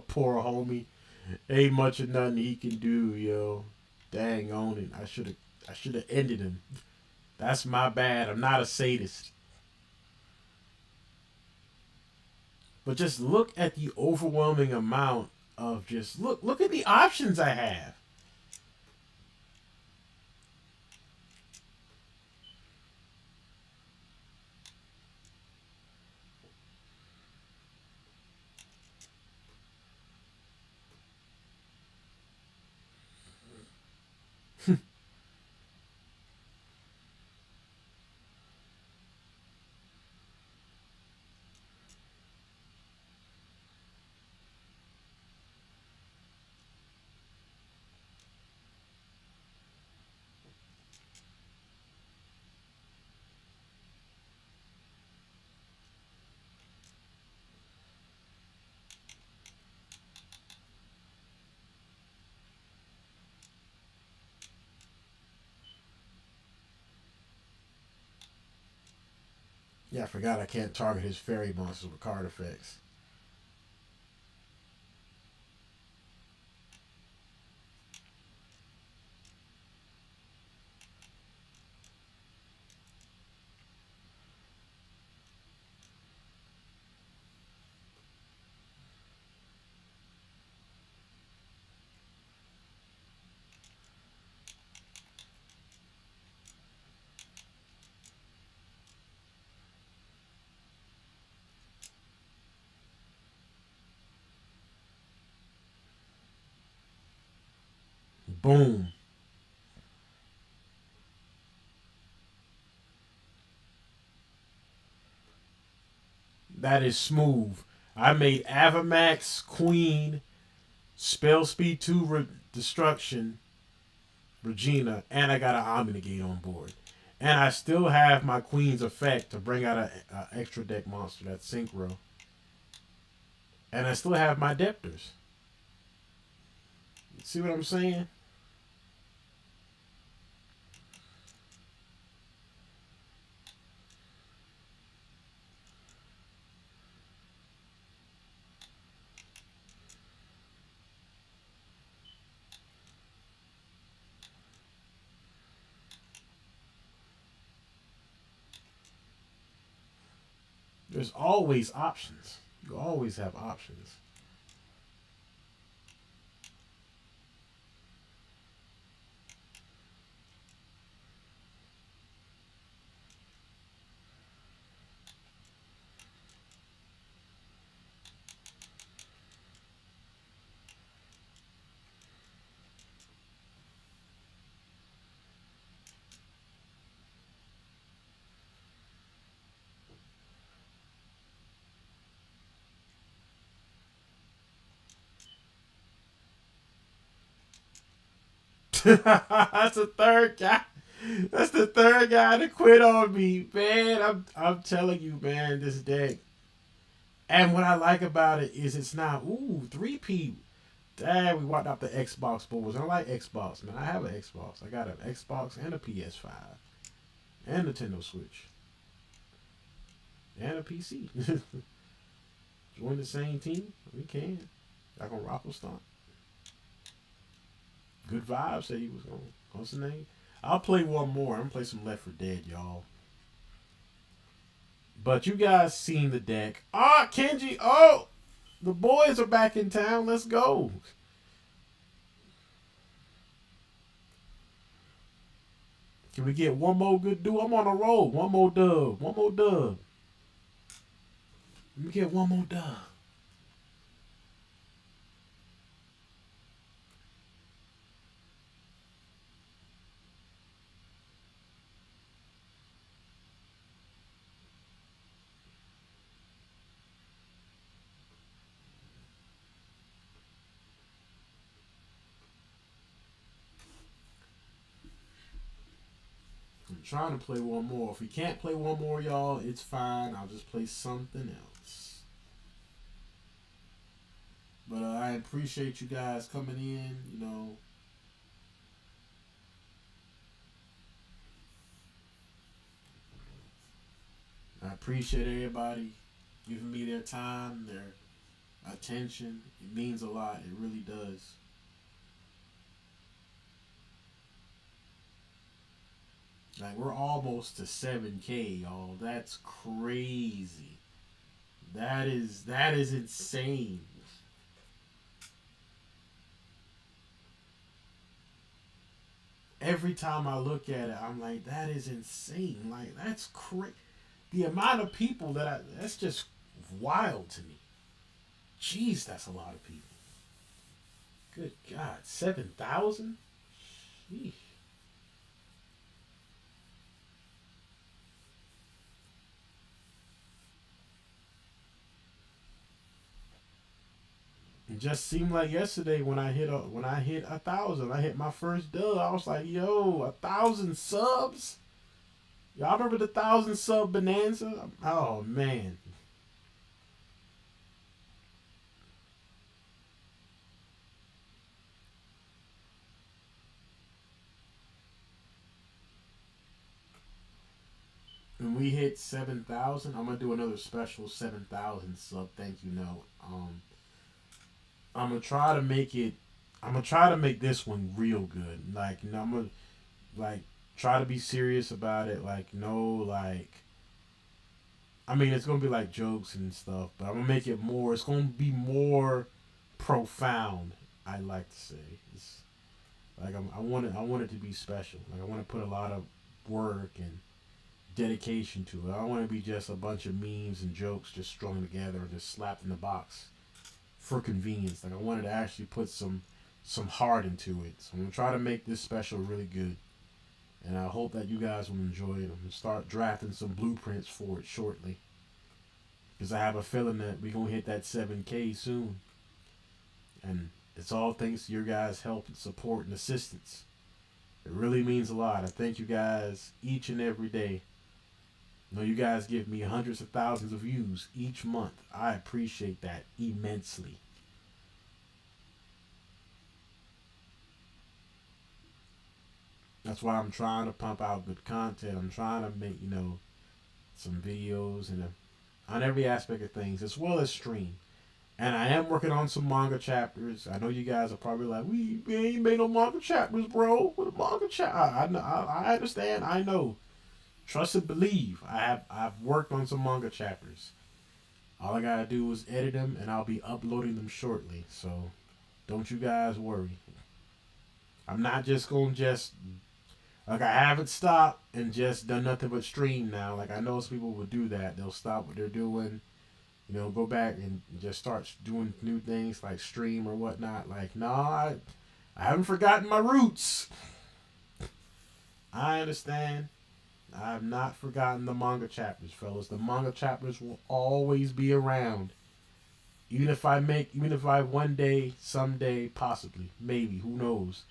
A: Poor homie. Ain't much of nothing he can do, yo. Dang on it. I should have ended him. That's my bad. I'm not a sadist. But just look at the overwhelming amount of just look at the options I have. Yeah, I forgot I can't target his fairy monsters with card effects. Boom. That is smooth. I made Avamax, Queen, Spell Speed 2 Destruction, Regina, and I got an Omnigate on board. And I still have my Queen's effect to bring out an extra deck monster, that's Synchro. And I still have my debtors. See what I'm saying? There's always options. You always have options. That's the third guy. That's the third guy to quit on me, man. I'm telling you, man, this deck. And what I like about it is it's not three P. Dad, we walked out the Xbox boys. I like Xbox, man. I have an Xbox. I got an Xbox and a PS5 and a Nintendo Switch and a PC. Join the same team. We can. I can rock or stomp. Good vibes. Said he was going. What's the name? I'll play one more. I'm gonna play some Left 4 Dead, y'all. But you guys seen the deck. Ah, Kenji. Oh, the boys are back in town. Let's go. Can we get one more good dude? I'm on a roll. One more dub. One more dub. Let me get one more dub. I'm trying to play one more. If we can't play one more, y'all, it's fine. I'll just play something else. But I appreciate you guys coming in. I appreciate everybody giving me their time, their attention. It means a lot. It really does. Like we're almost to 7K, y'all. That's crazy. That is insane. Every time I look at it, I'm like, that is insane. Like that's crazy. The amount of people that's just wild to me. Jeez, that's a lot of people. Good God, 7,000. It just seemed like yesterday when I hit 1,000, I hit my first dub. I was like, yo, 1,000 subs. Y'all remember the 1,000 sub bonanza? Oh man. When we hit 7,000, I'm gonna do another special 7,000 sub. Thank you note. I'm gonna try to make it. I'm gonna try to make this one real good. Like, I'm gonna like try to be serious about it. Like, no, like, I mean, it's gonna be like jokes and stuff, but I'm gonna make it more. It's gonna be more profound. I like to say, it's like I want it. I want it to be special. Like, I want to put a lot of work and dedication to it. I don't want to be just a bunch of memes and jokes just strung together and just slapped in the box for convenience. Like, I wanted to actually put some heart into it. So I'm gonna try to make this special really good, and I hope that you guys will enjoy it. I'm gonna start drafting some blueprints for it shortly, because I have a feeling that we're gonna hit that 7K soon, and it's all thanks to your guys' help and support and assistance. It really means a lot. I thank you guys each and every day. No, you guys give me hundreds of thousands of views each month. I appreciate that immensely. That's why I'm trying to pump out good content. I'm trying to make, some videos and on every aspect of things, as well as stream. And I am working on some manga chapters. I know you guys are probably like, we ain't made no manga chapters, bro. What a manga chapter? I understand. I know. Trust and believe. I've worked on some manga chapters. All I gotta do is edit them, and I'll be uploading them shortly. So don't you guys worry. I'm not just gonna just like I haven't stopped and just done nothing but stream now. Like I know some people would do that. They'll stop what they're doing, go back and just start doing new things like stream or whatnot. Like, no, I haven't forgotten my roots. I understand. I have not forgotten the manga chapters, fellas. The manga chapters will always be around. Even if I one day, someday, possibly, maybe, who knows.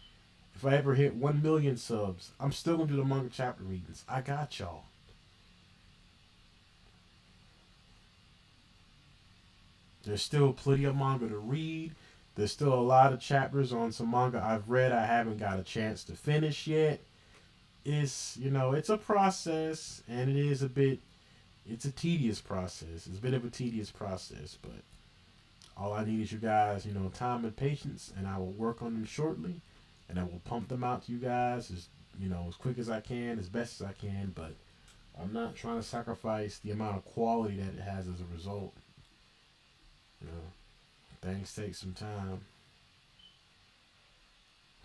A: If I ever hit 1 million subs, I'm still gonna do the manga chapter readings. I got y'all. There's still plenty of manga to read. There's still a lot of chapters on some manga I've read I haven't got a chance to finish yet. It's a process and it's a tedious process. It's a bit of a tedious process, but all I need is you guys, time and patience, and I will work on them shortly, and I will pump them out to you guys as quick as I can, as best as I can, but I'm not trying to sacrifice the amount of quality that it has as a result. You know, things take some time.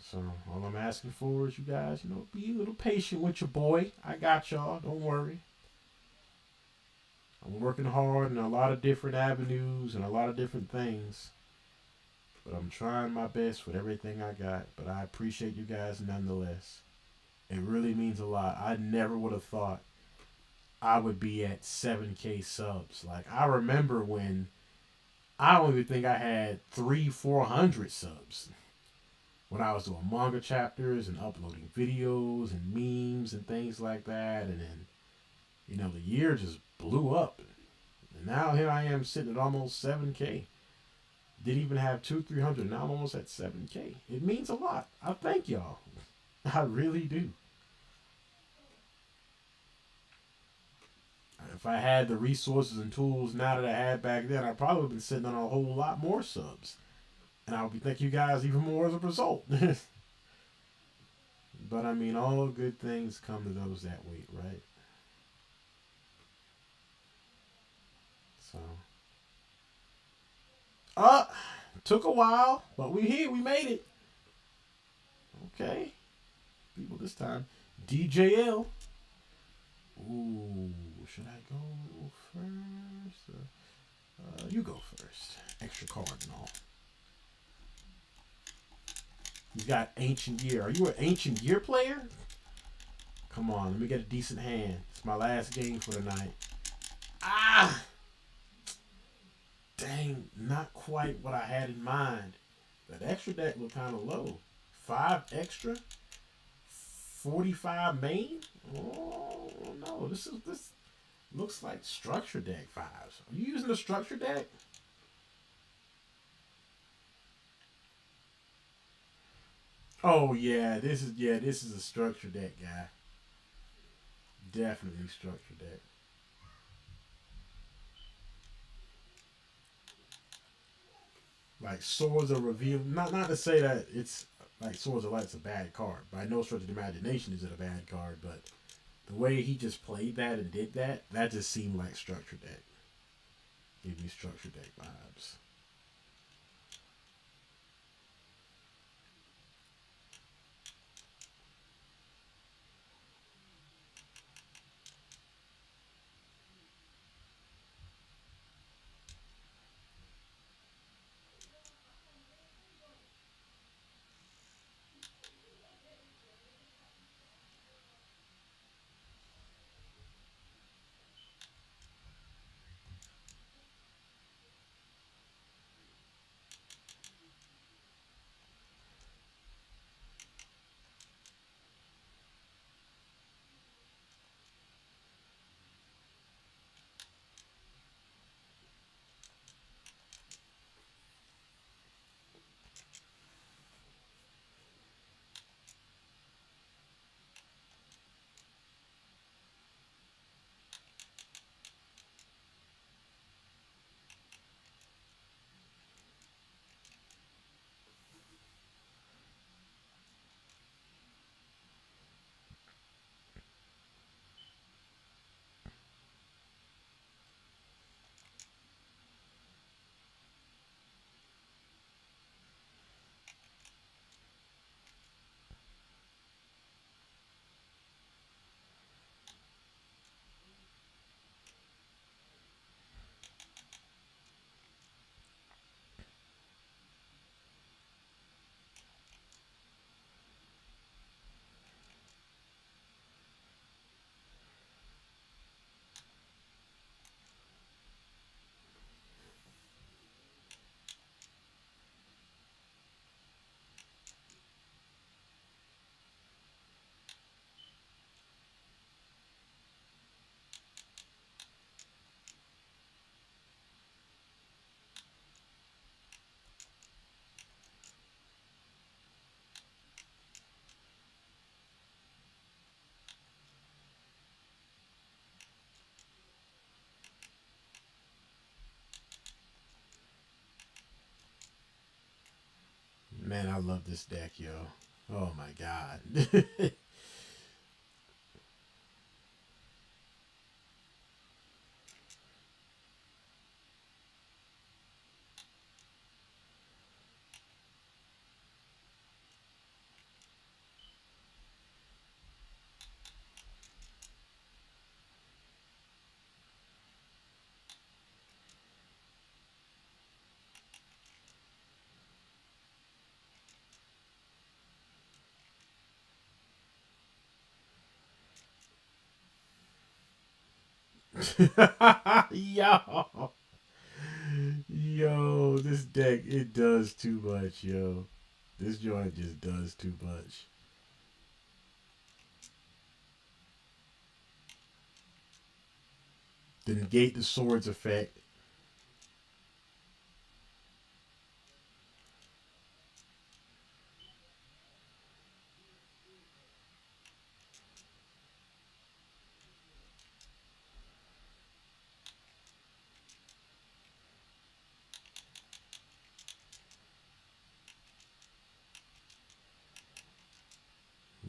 A: So all I'm asking for is you guys, be a little patient with your boy. I got y'all. Don't worry. I'm working hard in a lot of different avenues and a lot of different things. But I'm trying my best with everything I got. But I appreciate you guys nonetheless. It really means a lot. I never would have thought I would be at 7K subs. Like, I remember when I don't even think I had 400 subs when I was doing manga chapters and uploading videos and memes and things like that. And then, the year just blew up. And now here I am sitting at almost 7K. Didn't even have 300. Now I'm almost at 7K. It means a lot. I thank y'all. I really do. If I had the resources and tools now that I had back then, I'd probably been sitting on a whole lot more subs. And I would be thanking you guys even more as a result. But I mean, all good things come to those that wait, right? So, uh, took a while, but we here. We made it. Okay, people this time. DJL. Ooh, should I go first? You go first. Extra card and all. You got Ancient Gear. Are you an Ancient Gear player? Come on, let me get a decent hand. It's my last game for the night. Ah! Dang, not quite what I had in mind. That extra deck looked kind of low. 5 extra? 45 main? Oh, no. This looks like structure deck 5s. Are you using a structure deck? Oh this is a structure deck guy. Definitely structure deck. Like Swords of Reveal. Not to say that it's like Swords of Light's a bad card. By no stretch of the imagination is it a bad card, but the way he just played that and did that, that just seemed like structure deck. Give me structure deck vibes. I love this deck, yo. Oh my god. Yo. Yo, this deck, it does too much, yo. This joint just does too much. To negate the swords effect.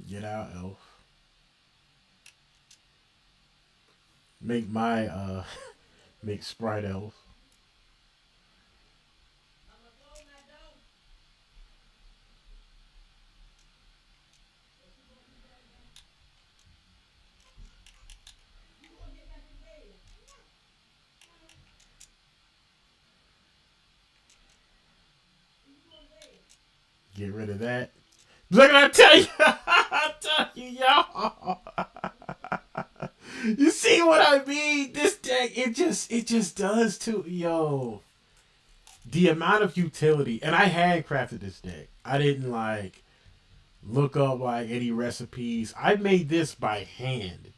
A: Get out, elf. Make my make sprite elf. Get rid of that. Look at I tell you, I tell you, y'all. You see what I mean? This deck, it just does too, yo. The amount of utility, and I handcrafted this deck. I didn't like look up like any recipes. I made this by hand.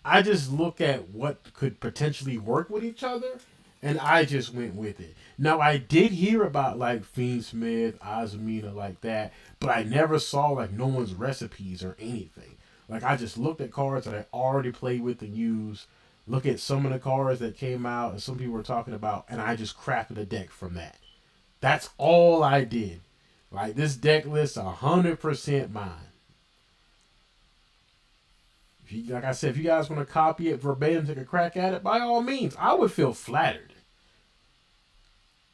A: I just look at what could potentially work with each other, and I just went with it. Now I did hear about like Fiendsmith, Azumina, like that, but I never saw like no one's recipes or anything. Like I just looked at cards that I already played with and used. Look at some of the cards that came out and some people were talking about, and I just crafted a deck from that. That's all I did. Like this deck list, 100% mine. If you, like I said, if you guys want to copy it verbatim, take a crack at it, by all means, I would feel flattered.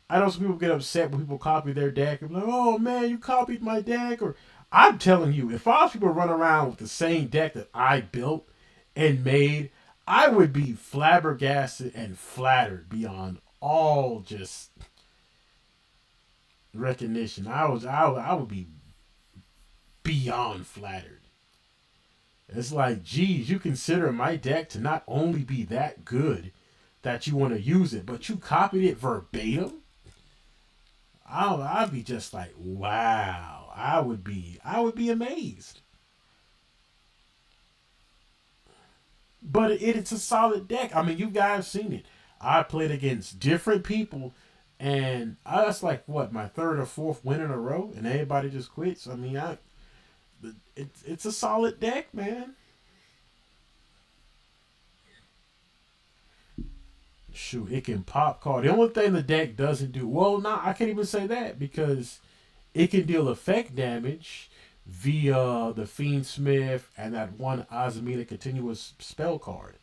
A: I know some people get upset when people copy their deck and be like, "Oh man, you copied my deck." Or I'm telling you, if all people run around with the same deck that I built and made, I would be flabbergasted and flattered beyond all just recognition. I would be beyond flattered. It's like, geez, you consider my deck to not only be that good that you want to use it, but you copied it verbatim. I'd be just like, wow. I would be amazed. But it's a solid deck. I mean, you guys seen it. I played against different people, and that's like what my third or fourth win in a row, and everybody just quits. I mean, it's a solid deck, man. Shoot, it can pop card. The only thing the deck doesn't do well, nah, I can't even say that because it can deal effect damage via the Fiendsmith and that one Azumina continuous spell card.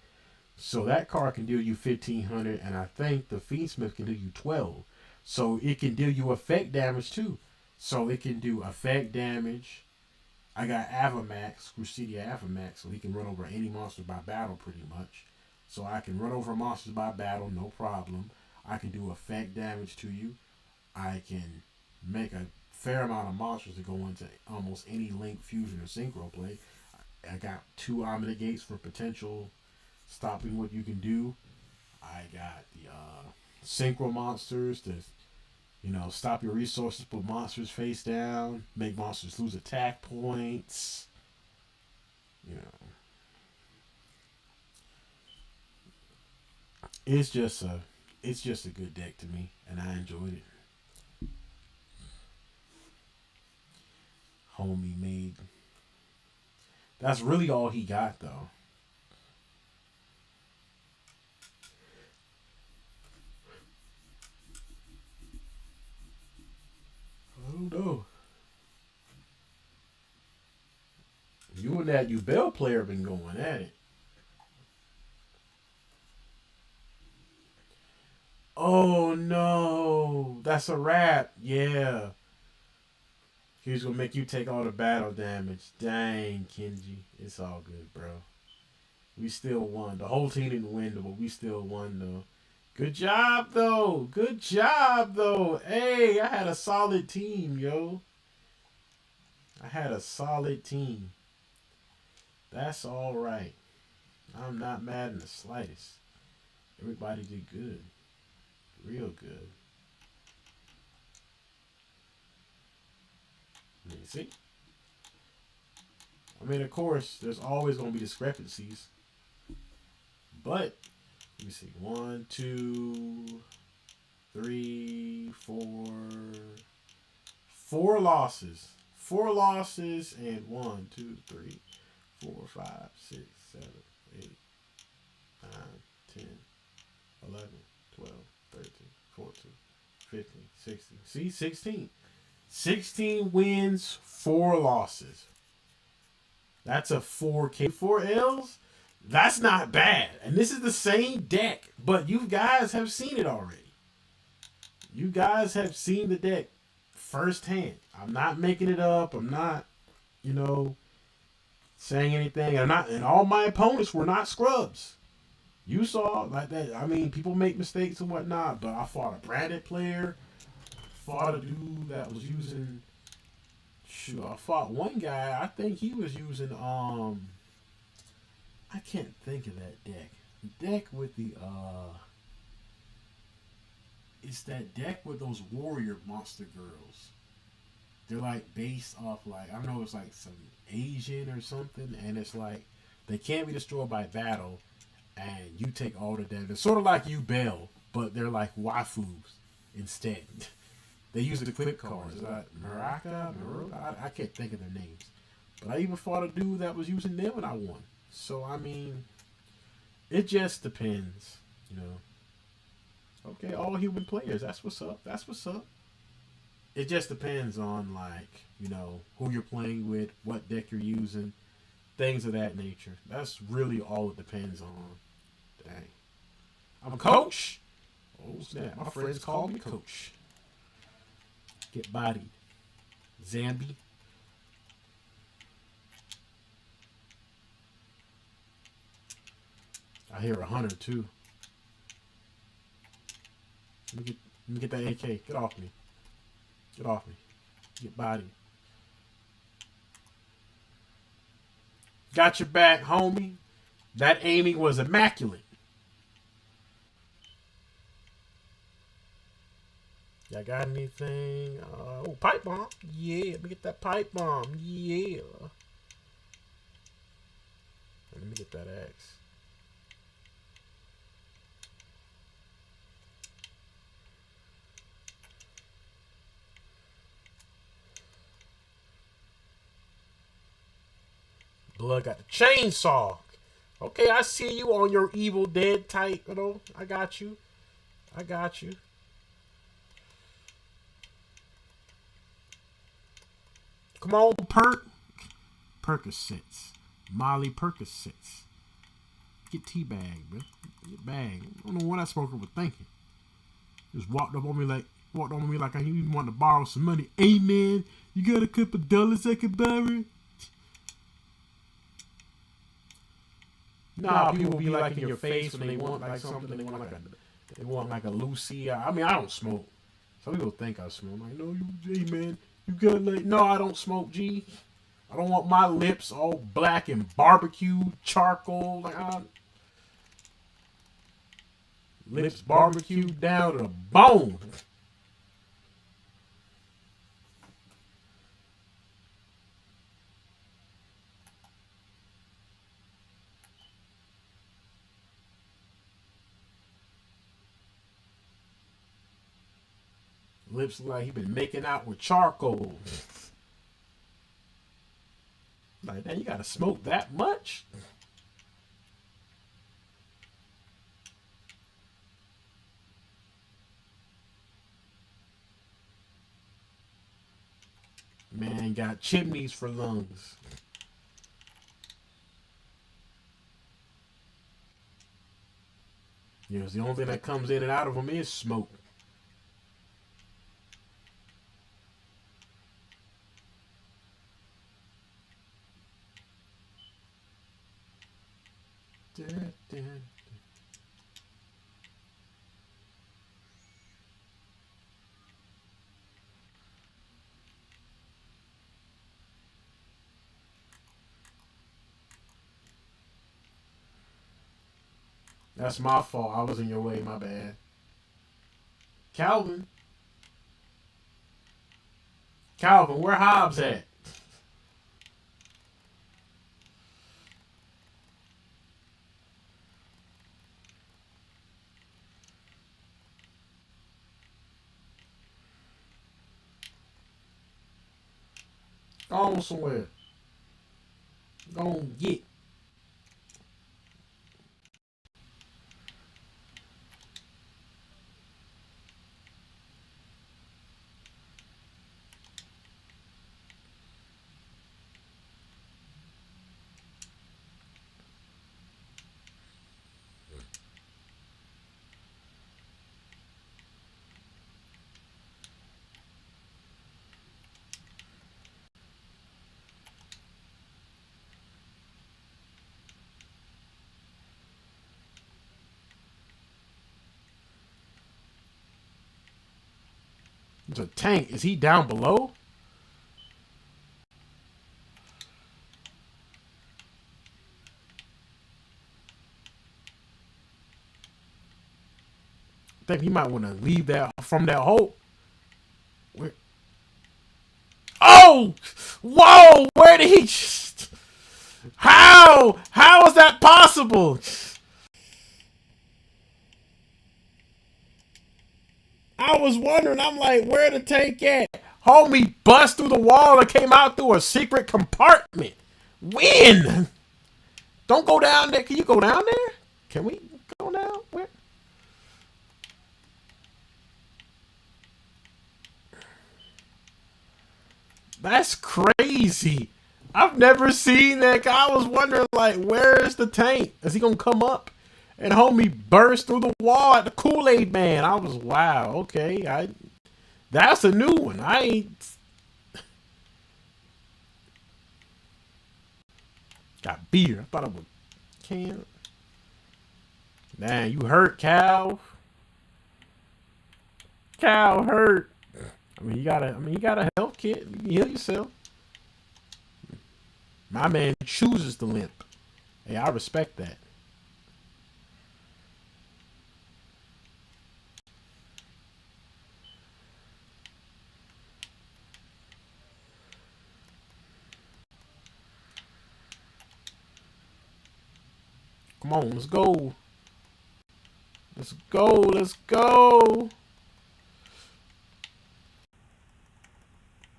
A: So that card can deal you 1,500, and I think the Fiendsmith can do you 12. So it can deal you effect damage too. So it can do effect damage. I got Avamax, Crucidia Avamax, so he can run over any monster by battle pretty much. So I can run over monsters by battle, no problem. I can do effect damage to you. I can make a fair amount of monsters to go into almost any link, fusion, or synchro play. I got two Omega Gates for potential stopping what you can do. I got the synchro monsters to stop your resources, put monsters face down, make monsters lose attack points. You know, it's just a it's just a good deck to me, and I enjoyed it. Homie made. That's really all he got though. I don't know. and that Bell player been going at it. Oh no, that's a wrap. Yeah, he's gonna make you take all the battle damage. Dang, Kenji, it's all good, bro. We still won. The whole team didn't win, but we still won though. Good job though. Good job though. Hey, I had a solid team, yo. I had a solid team. That's all right. I'm not mad in the slightest. Everybody did good. Real good. You see? I mean, of course, there's always going to be discrepancies. But, let me see. 1, 2, 3, 4. 4 losses. 4 losses and 1, 2, 3, 4, 5, 6, 7, 8, 9, 10, 11, 12, 13, 14, 15, 16. See, 16. 16 wins, 4 losses. That's a 4K. 4 L's? That's not bad. And this is the same deck, but you guys have seen it already. You guys have seen the deck firsthand. I'm not making it up. I'm not, saying anything. And all my opponents were not scrubs. You saw like that. I mean, people make mistakes and whatnot, but I fought a branded player. Fought a dude that was using. Shoot, I fought one guy. I think he was using. I can't think of that deck. The deck with the. It's that deck with those warrior monster girls. They're like based off like I know it's like some Asian or something, and it's like they can't be destroyed by battle, and you take all the damage. It's sort of like Bell, but they're like waifus instead. They use the quick cards. Maraka, I can't think of their names. But I even fought a dude that was using them and I won. So, I mean, it just depends, Okay, all human players. That's what's up. That's what's up. It just depends on, like, who you're playing with, what deck you're using, things of that nature. That's really all it depends on. Dang. I'm a coach. Oh, snap. My friends call me coach. Get bodied. Zambi. I hear a hunter too. Let me get that AK. Get off me. Get off me. Get bodied. Got your back, homie. That aiming was immaculate. Y'all got anything? Oh, pipe bomb. Yeah, let me get that pipe bomb. Yeah. Let me get that axe. Blood got the chainsaw. Okay, I see you on your Evil Dead type. I got you. I got you. Come on, Percocets. Molly Percocets. Get teabagged, bro. Get bagged. I don't know what that smoker was thinking. Just walked on me like I even wanted to borrow some money. Hey, man, you got a couple dollars I could borrow? Nah, people be like in your face when they want like something. They want like a Lucy. I mean, I don't smoke. Some people think I smoke. I'm like, no, hey, man. You got like, no, I don't smoke, G. I don't want my lips all black and barbecue charcoal. Lips barbecued down to the bone. Lips like he been making out with charcoal. Like, man, you gotta smoke that much? Man got chimneys for lungs. You know, the only thing that comes in and out of them is smoke. That's my fault. I was in your way. My bad. Calvin. Calvin, where Hobbs at? Go on somewhere. Go on get. There's a tank. Is he down below? I think he might want to leave that from that hole. Where? Oh! Whoa! Where did he? How? How is that possible? I was wondering. I'm like, where the tank at? Homie bust through the wall and came out through a secret compartment. When? Don't go down there. Can you go down there? Can we go down? Where? That's crazy. I've never seen that. I was wondering, like, where is the tank? Is he gonna come up? And homie burst through the wall at the Kool-Aid Man. I was wow. Okay, that's a new one. I ain't got beer. I thought I would can. Man, you hurt, Cal. Cal hurt. You got a health kit. You can heal yourself. My man chooses to limp. Hey, I respect that. Come on, let's go. Let's go. Let's go.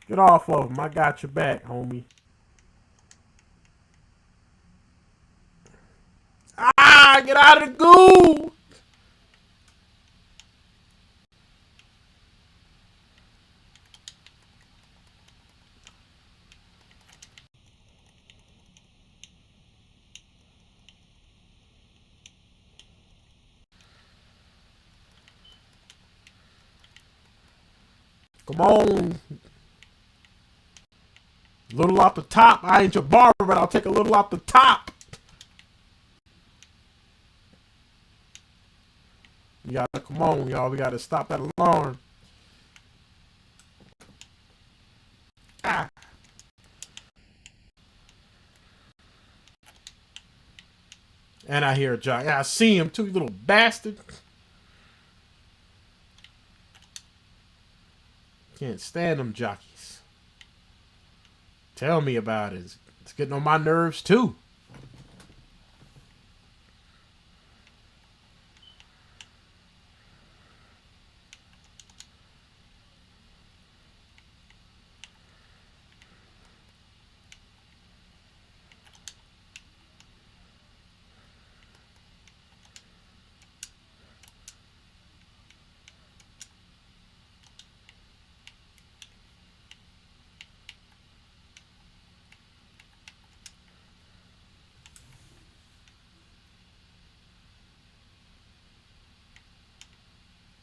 A: Get off of him. I got your back, homie. Ah, get out of the goo. Come on. Little off the top. I ain't your barber, but I'll take a little off the top. You gotta come on, y'all. We gotta stop that alarm. Ah. And I hear a jock. Yeah, I see him too, you little bastard. Can't stand them jockeys. Tell me about it. It's getting on my nerves too.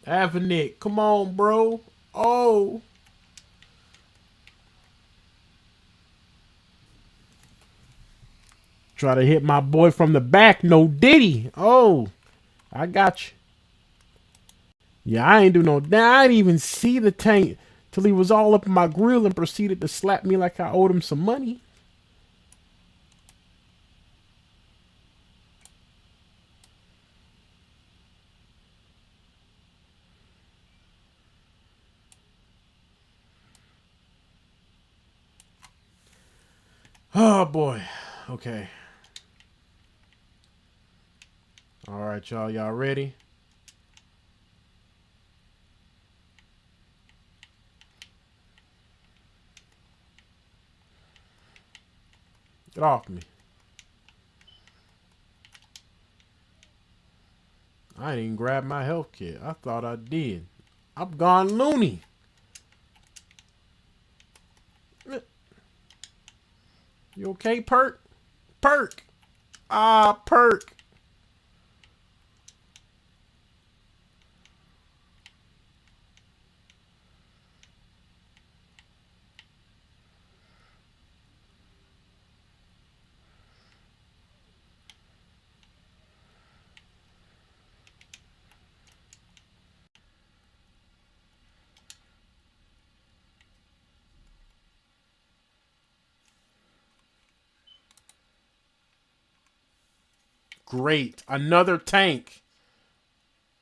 A: Avanik, come on, bro. Oh. Try to hit my boy from the back. No Diddy. Oh. I got you. Yeah, I ain't do no. I didn't even see the tank till he was all up in my grill and proceeded to slap me like I owed him some money. Oh boy. Okay. All right, y'all. Y'all ready? Get off me. I didn't even grab my health kit. I thought I did. I'm gone loony. You okay, Perk? Perk. Ah, Perk. Great. Another tank.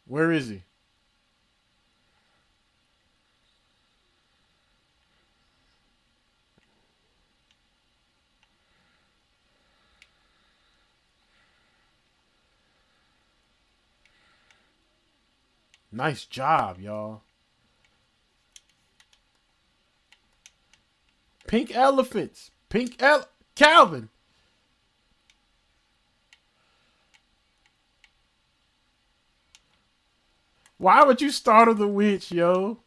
A: Where is he? Nice job, y'all. Pink elephants. Calvin. Why would you startle the witch, yo?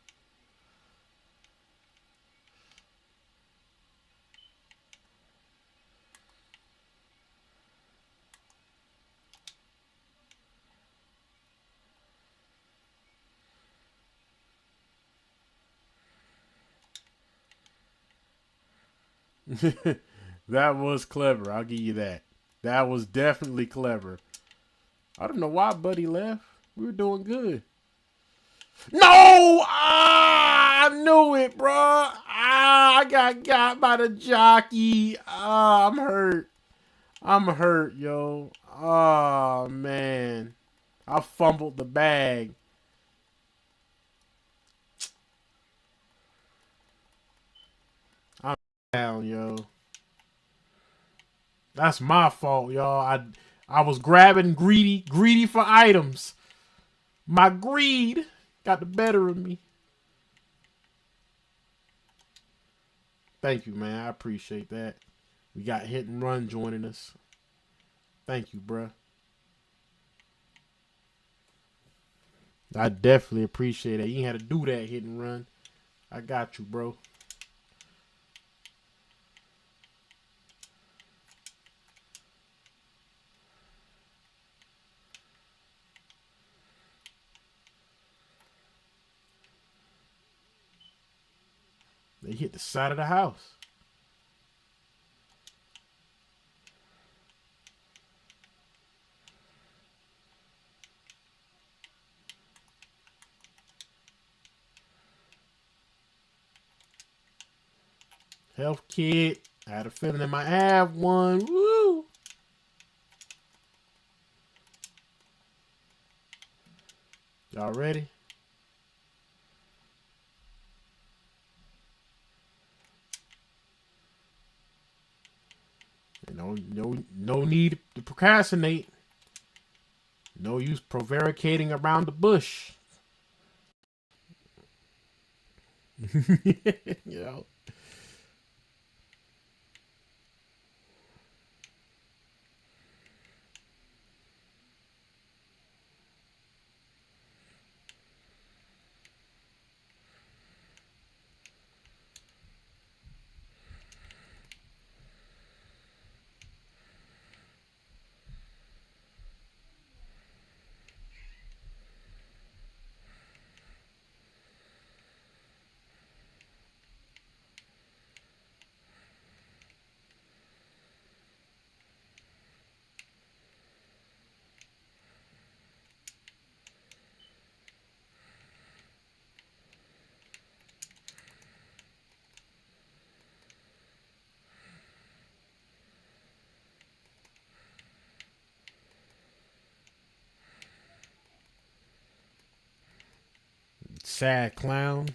A: That was clever. I'll give you that. That was definitely clever. I don't know why Buddy left. We were doing good. No! Ah, I knew it, bro. Ah, I got by the jockey. Ah, I'm hurt. I'm hurt, yo. Oh, man. I fumbled the bag. I'm down, yo. That's my fault, y'all. I was grabbing greedy for items. My greed got the better of me. Thank you, man. I appreciate that. We got Hit and Run joining us. Thank you, bruh. I definitely appreciate it. You had to do that Hit and Run. I got you, bro. They hit the side of the house. Health kit. I had a feeling I might have one. Woo! Y'all ready? No need to procrastinate. No use prevaricating around the bush. You know. sad clown.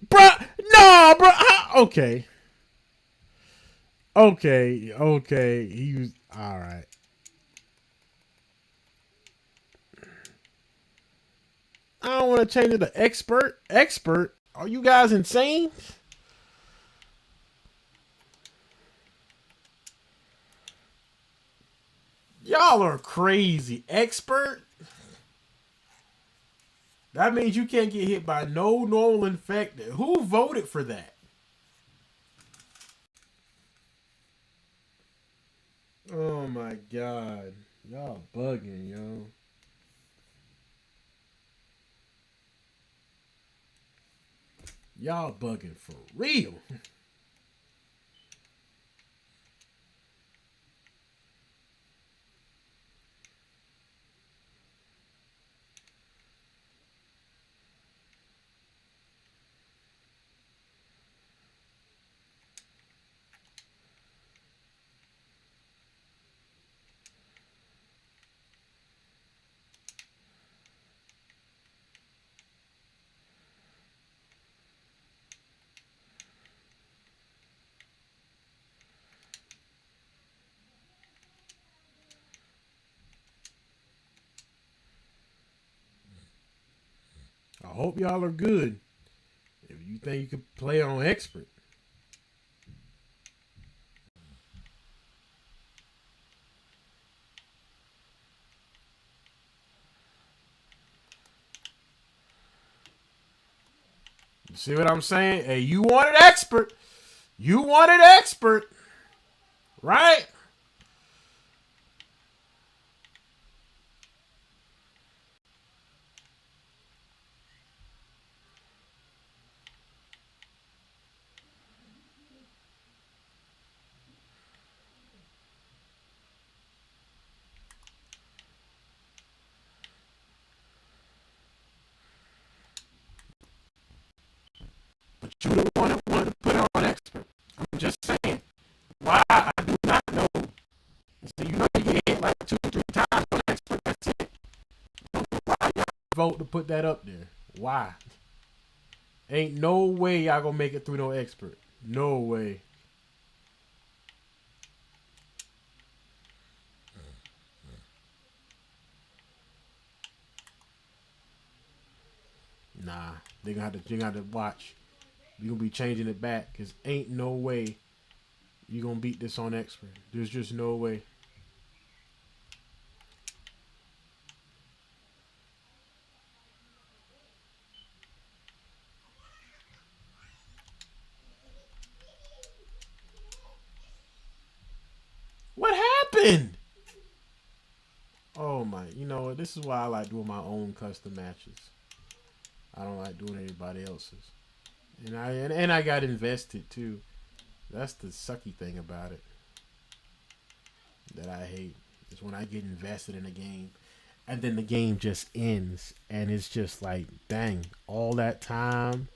A: Bruh, no, bruh. Okay. Okay. Okay. He was all right. I don't want to change it to expert. Expert? Are you guys insane? Y'all are crazy. Expert? That means you can't get hit by no normal infected. Who voted for that? Oh my god. Y'all bugging, yo. Y'all bugging for real. I hope y'all are good. If you think you could play on expert. You see what I'm saying? Hey, you wanted expert. You wanted expert. Right? But you the one that wanted to put it on expert. I'm just saying. Why? I do not know. So you know you get hit like 2 or 3 times on expert. That's it. Why y'all vote to put that up there? Why? Ain't no way y'all gonna make it through no expert. No way. Nah, they gonna have to watch. You gonna be changing it back because ain't no way you gonna beat this on expert. There's just no way. What happened? Oh my! You know what? This is why I like doing my own custom matches. I don't like doing anybody else's. And I got invested too. That's the sucky thing about it that I hate is when I get invested in a game and then the game just ends and it's just like, dang, all that time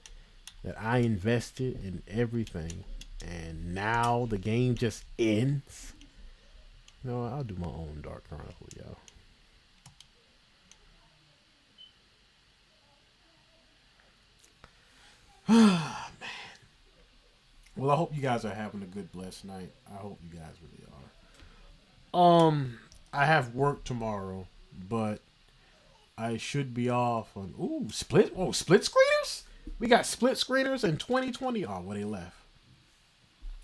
A: that I invested in everything and now the game just ends. No, I'll do my own Dark Chronicle, yo. Well, I hope you guys are having a good, blessed night. I hope you guys really are. I have work tomorrow, but I should be off on split screeners. We got split screeners in 2020. Oh, well they left.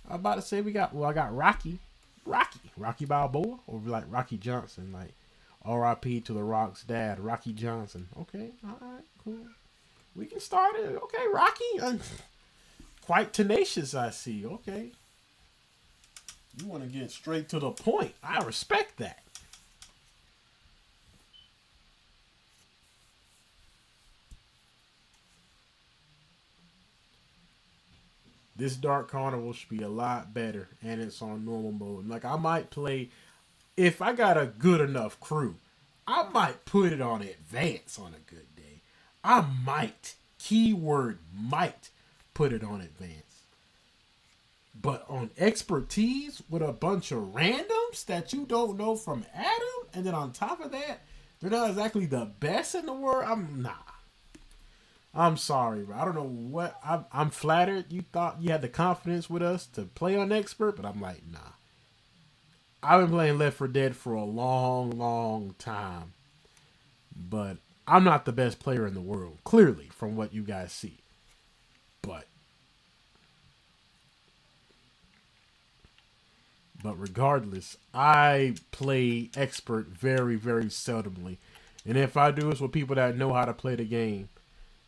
A: I'm about to say I got Rocky Balboa, or like Rocky Johnson, like R.I.P. to the Rock's dad, Rocky Johnson. Okay, all right, cool. We can start it. Okay, Rocky, quite tenacious. I see. Okay, you want to get straight to the point. I respect that. This Dark Carnival should be a lot better, and it's on normal mode. Like I might play if I got a good enough crew. I might put it on advance on a good day. I might, keyword might, put it on advance. But on expertise with a bunch of randoms that you don't know from Adam, and then on top of that, they're not exactly the best in the world. I'm nah. I'm sorry, bro. I don't know what. I'm flattered you thought you had the confidence with us to play on expert, but I'm like, nah. I've been playing Left 4 Dead for a long, long time, but I'm not the best player in the world, clearly, from what you guys see. But regardless, I play expert very, very seldomly. And if I do, it's with people that know how to play the game.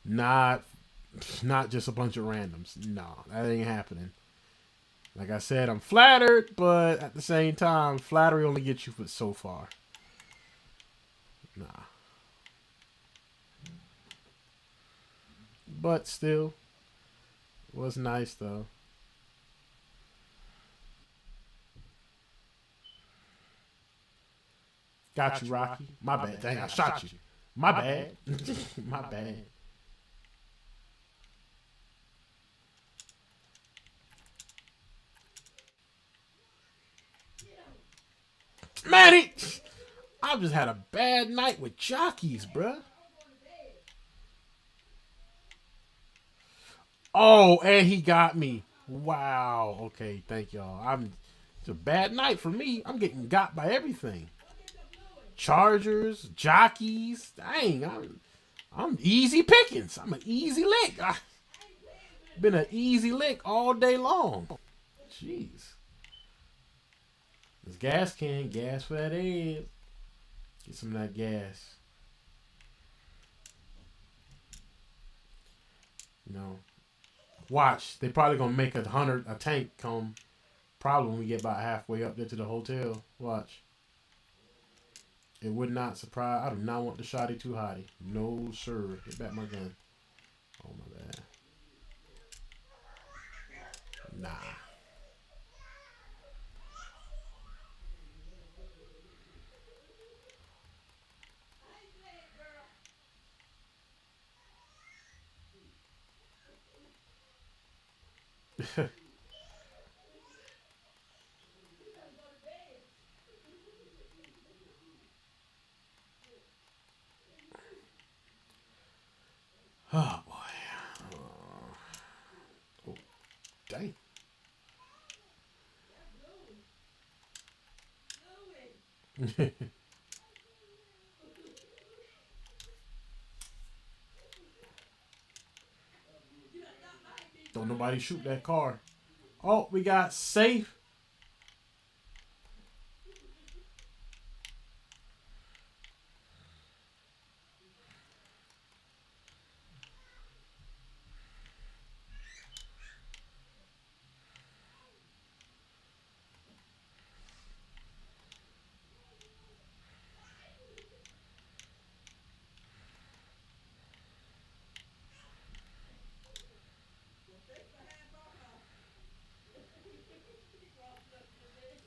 A: Not just a bunch of randoms. No, that ain't happening. Like I said, I'm flattered, but at the same time, flattery only gets you so far. Nah. But still, it was nice though. Got you, Rocky. My bad. Dang, I shot you. My bad. My bad. Man, I've just had a bad night with jockeys, bruh. Oh, and he got me. Wow. Okay, thank y'all. It's a bad night for me. I'm getting got by everything. Chargers, jockeys. Dang, I'm easy pickings. I'm an easy lick. I been an easy lick all day long. Jeez. This gas can, gas for that head. Get some of that gas. You know, watch. They probably gonna make a tank come. Probably when we get about halfway up there to the hotel. Watch. It would not surprise. I do not want the shotty too hotty. No sir. Get back my gun. Oh my bad. Nah. Oh boy. Oh, dang. Don't nobody shoot that car. Oh, we got safe.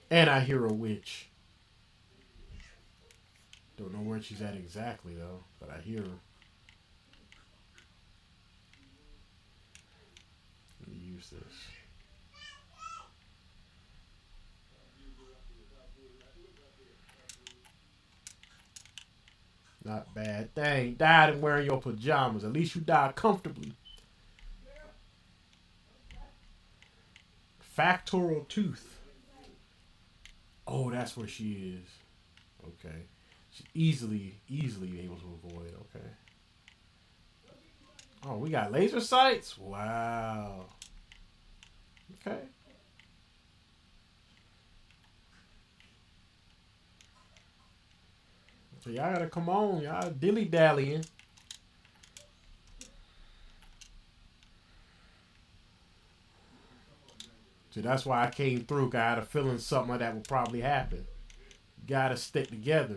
A: And I hear a witch. Don't know where she's at exactly though, but I hear her. Let me use this. Not bad. Dang, died and wearing your pajamas. At least you died comfortably. Factorial tooth. Oh, that's where she is. Okay. She's easily able to avoid. Okay. Oh, we got laser sights? Wow. Okay. So y'all gotta come on. Y'all dilly dallying. So that's why I came through. 'Cause I had a feeling something like that would probably happen. Gotta stick together.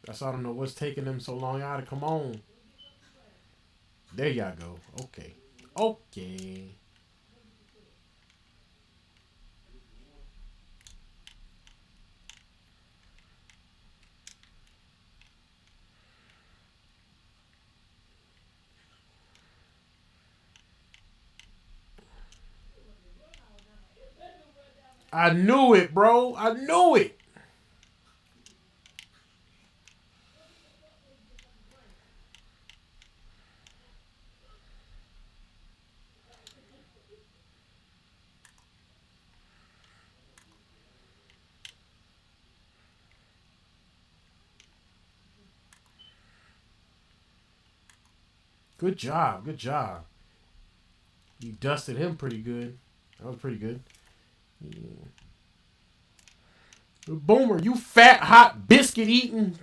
A: That's I don't know what's taking them so long. Y'all gotta come on. There y'all go. Okay. Okay. I knew it, bro. I knew it. Good job. Good job. You dusted him pretty good. That was pretty good. Yeah. Boomer, you fat, hot, biscuit eating.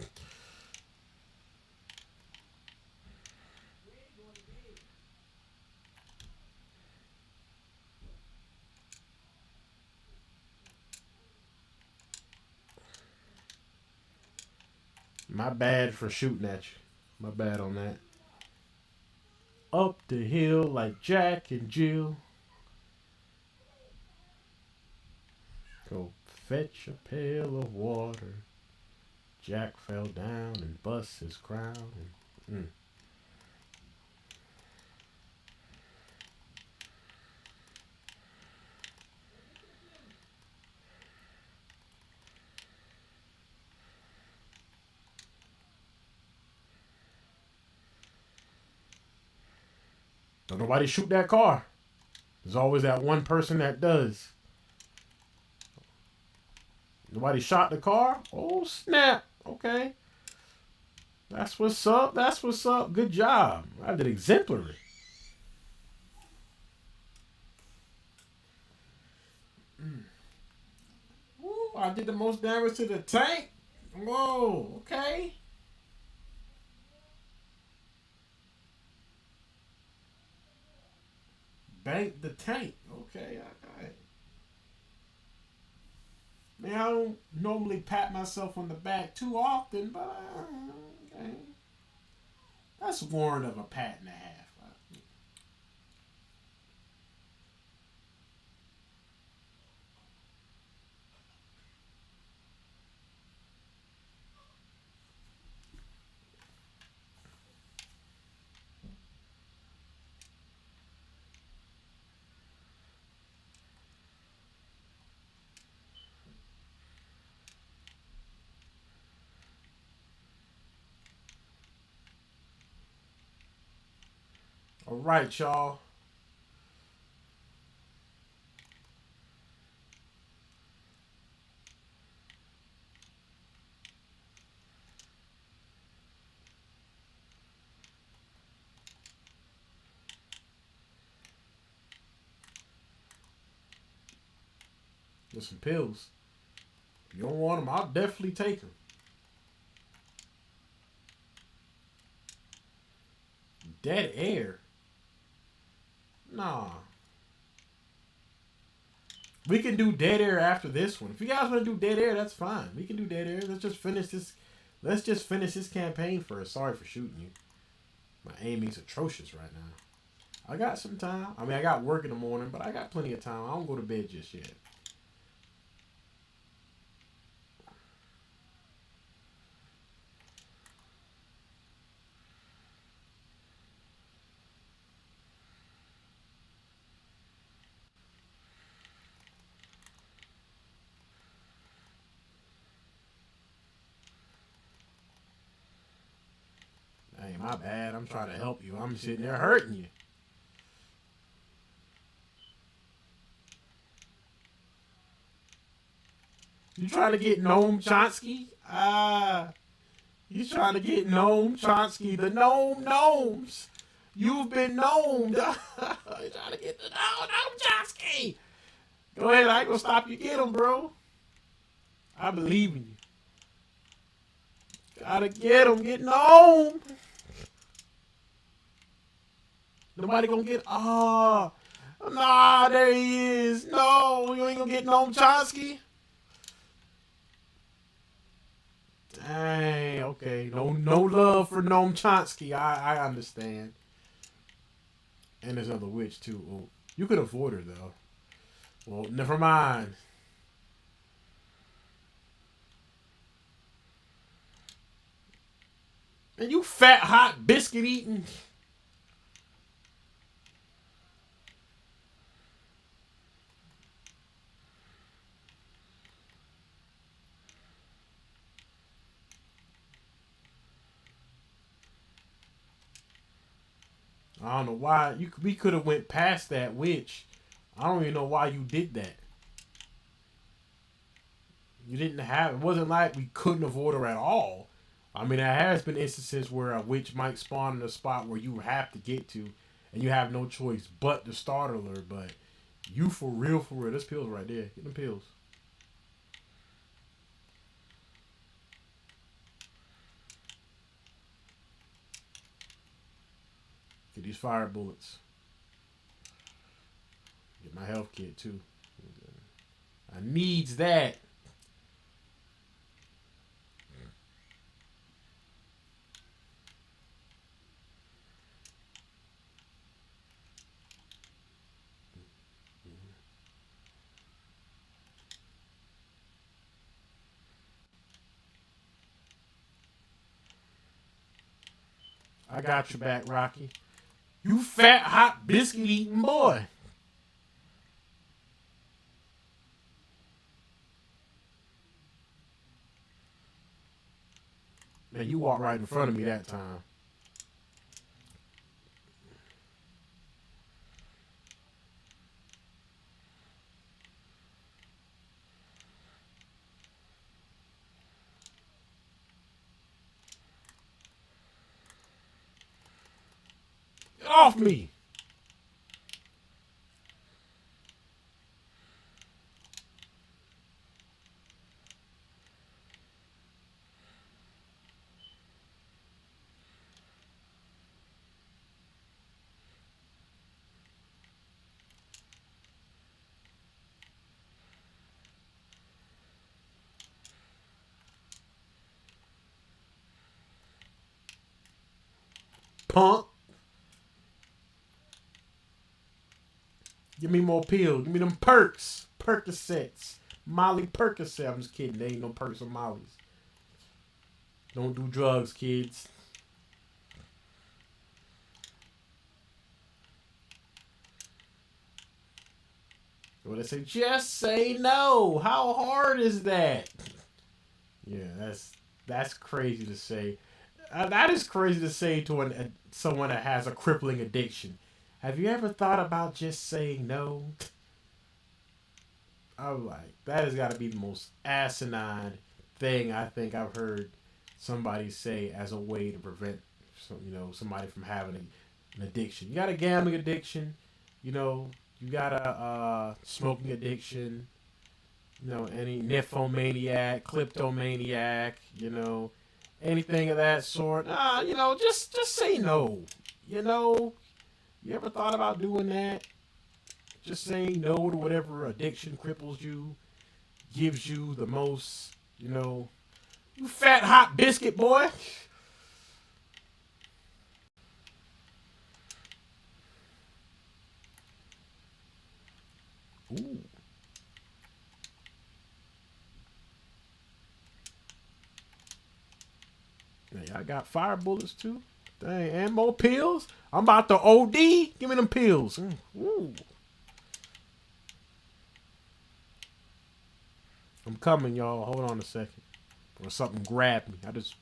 A: My bad for shooting at you. My bad on that. Up the hill like Jack and Jill. Go fetch a pail of water. Jack fell down and bust his crown. Don't nobody shoot that car. There's always that one person that does. Nobody shot the car? Oh, snap. Okay. That's what's up. That's what's up. Good job. I did exemplary. Ooh, I did the most damage to the tank. Whoa, okay. Bank the tank. Okay, all right. Man, I don't normally pat myself on the back too often, but okay. That's warrant of a pat and a half. All right, y'all. There's some pills. If you don't want them, I'll definitely take them. Dead air. Nah. We can do dead air after this one. If you guys want to do dead air, that's fine. We can do dead air. Let's just finish this. Let's just finish this campaign first. Sorry for shooting you. My aiming's atrocious right now. I got some time. I mean, I got work in the morning, but I got plenty of time. I don't go to bed just yet. Hey, my bad. I'm trying to help you. I'm sitting there hurting you. You trying to get Noam Chomsky? You trying to get Noam Chomsky, the Gnome Gnomes. You've been gnomed. You trying to get the Noam Chomsky. Go ahead, I ain't gonna stop you. Get him, bro. I believe in you. Gotta get him. Get Gnome. Nobody gonna get. Nah, there he is. No, you ain't gonna get Noam Chomsky. Dang, okay. No love for Noam Chomsky. I understand. And there's another witch too. Oh, you could avoid her though. Well, never mind. And you fat hot biscuit eating. I don't know why we could have went past that, which I don't even know why you did that. You didn't have. It wasn't like we couldn't avoid her at all. I mean, there has been instances where a witch might spawn in a spot where you have to get to, and you have no choice but to startle her. But you for real, for real. There's pills right there. Get them pills. Get these fire bullets. Get my health kit too. I needs that. I got your back, Rocky. You fat, hot, biscuit eating boy. Man, you walked right in front of me that time. Get off me. Punk. Give me more pills. Give me them perks. Percocets. Molly Percocet. I'm just kidding. There ain't no perks or mollies. Don't do drugs, kids. What I say? Just say no. How hard is that? Yeah, that's crazy to say. That is crazy to say to someone that has a crippling addiction. Have you ever thought about just saying no? I'm like, that has got to be the most asinine thing I think I've heard somebody say as a way to prevent somebody from having an addiction. You got a gambling addiction, you know, you got a smoking addiction, any nymphomaniac, kleptomaniac, anything of that sort. Just say no. You know, you ever thought about doing that? Just saying no to whatever addiction cripples you, gives you the most, you fat hot biscuit boy. Ooh. Hey, I got fire bullets too. Dang, and more pills. I'm about to OD. Give me them pills. Ooh. I'm coming, y'all. Hold on a second. Or something grabbed me. I just.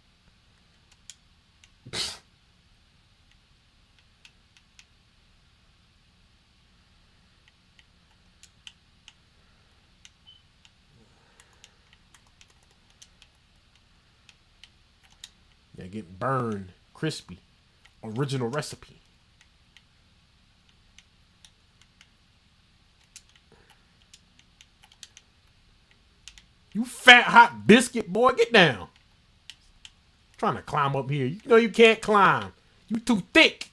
A: Yeah, get burned, crispy, original recipe. You fat hot biscuit boy, get down. Trying to climb up here. You know you can't climb. You too thick.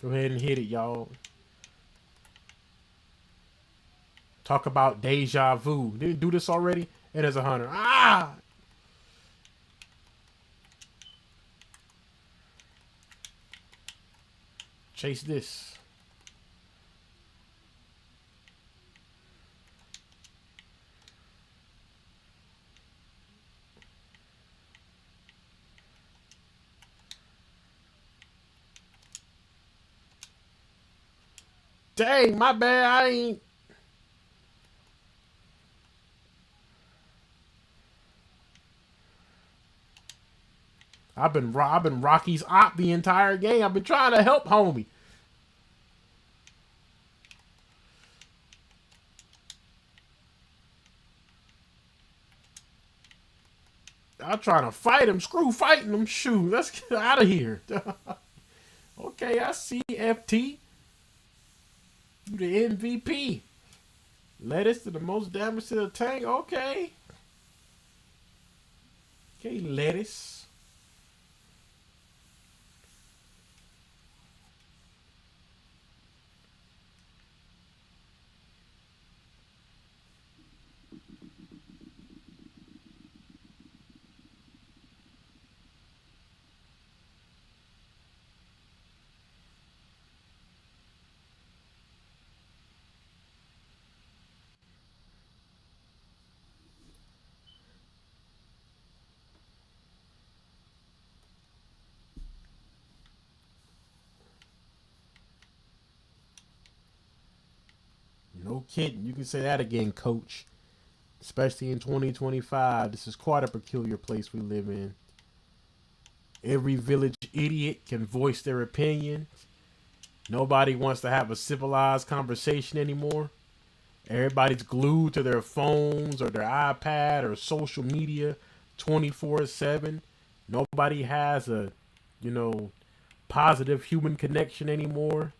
A: Go ahead and hit it, y'all. Talk about deja vu. Didn't do this already? It is a hunter. Ah! Chase this. Dang, my bad. I ain't. I've been Rocky's op the entire game. I've been trying to help homie. I'm trying to fight him. Screw fighting him. Shoot, let's get out of here. Okay, I see FT. You the MVP. Lettuce to the most damage to the tank. Okay. Okay, lettuce. No kidding. You can say that again, coach. Especially in 2025. This is quite a peculiar place we live in. Every village idiot can voice their opinion. Nobody wants to have a civilized conversation anymore. Everybody's glued to their phones or their iPad or social media 24/7. Nobody has a, you know, positive human connection anymore.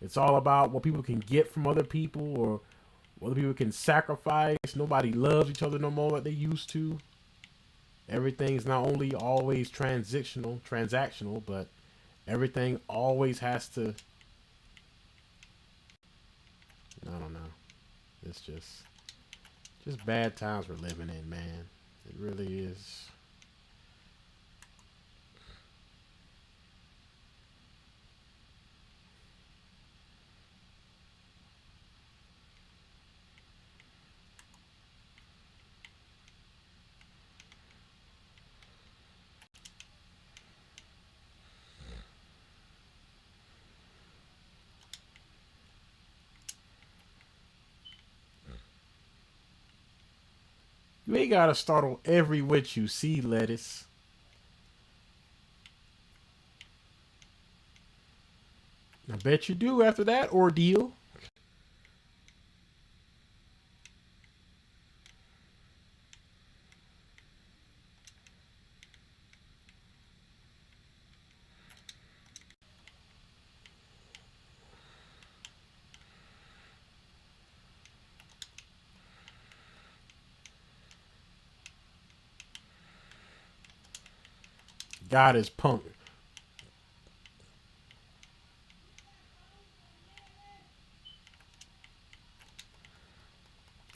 A: It's all about what people can get from other people or what other people can sacrifice. Nobody loves each other no more like they used to. Everything's not only always transactional, but everything always has to. I don't know. It's just bad times we're living in, man. It really is. You ain't gotta startle every witch you see, lettuce. I bet you do after that ordeal. God is punk.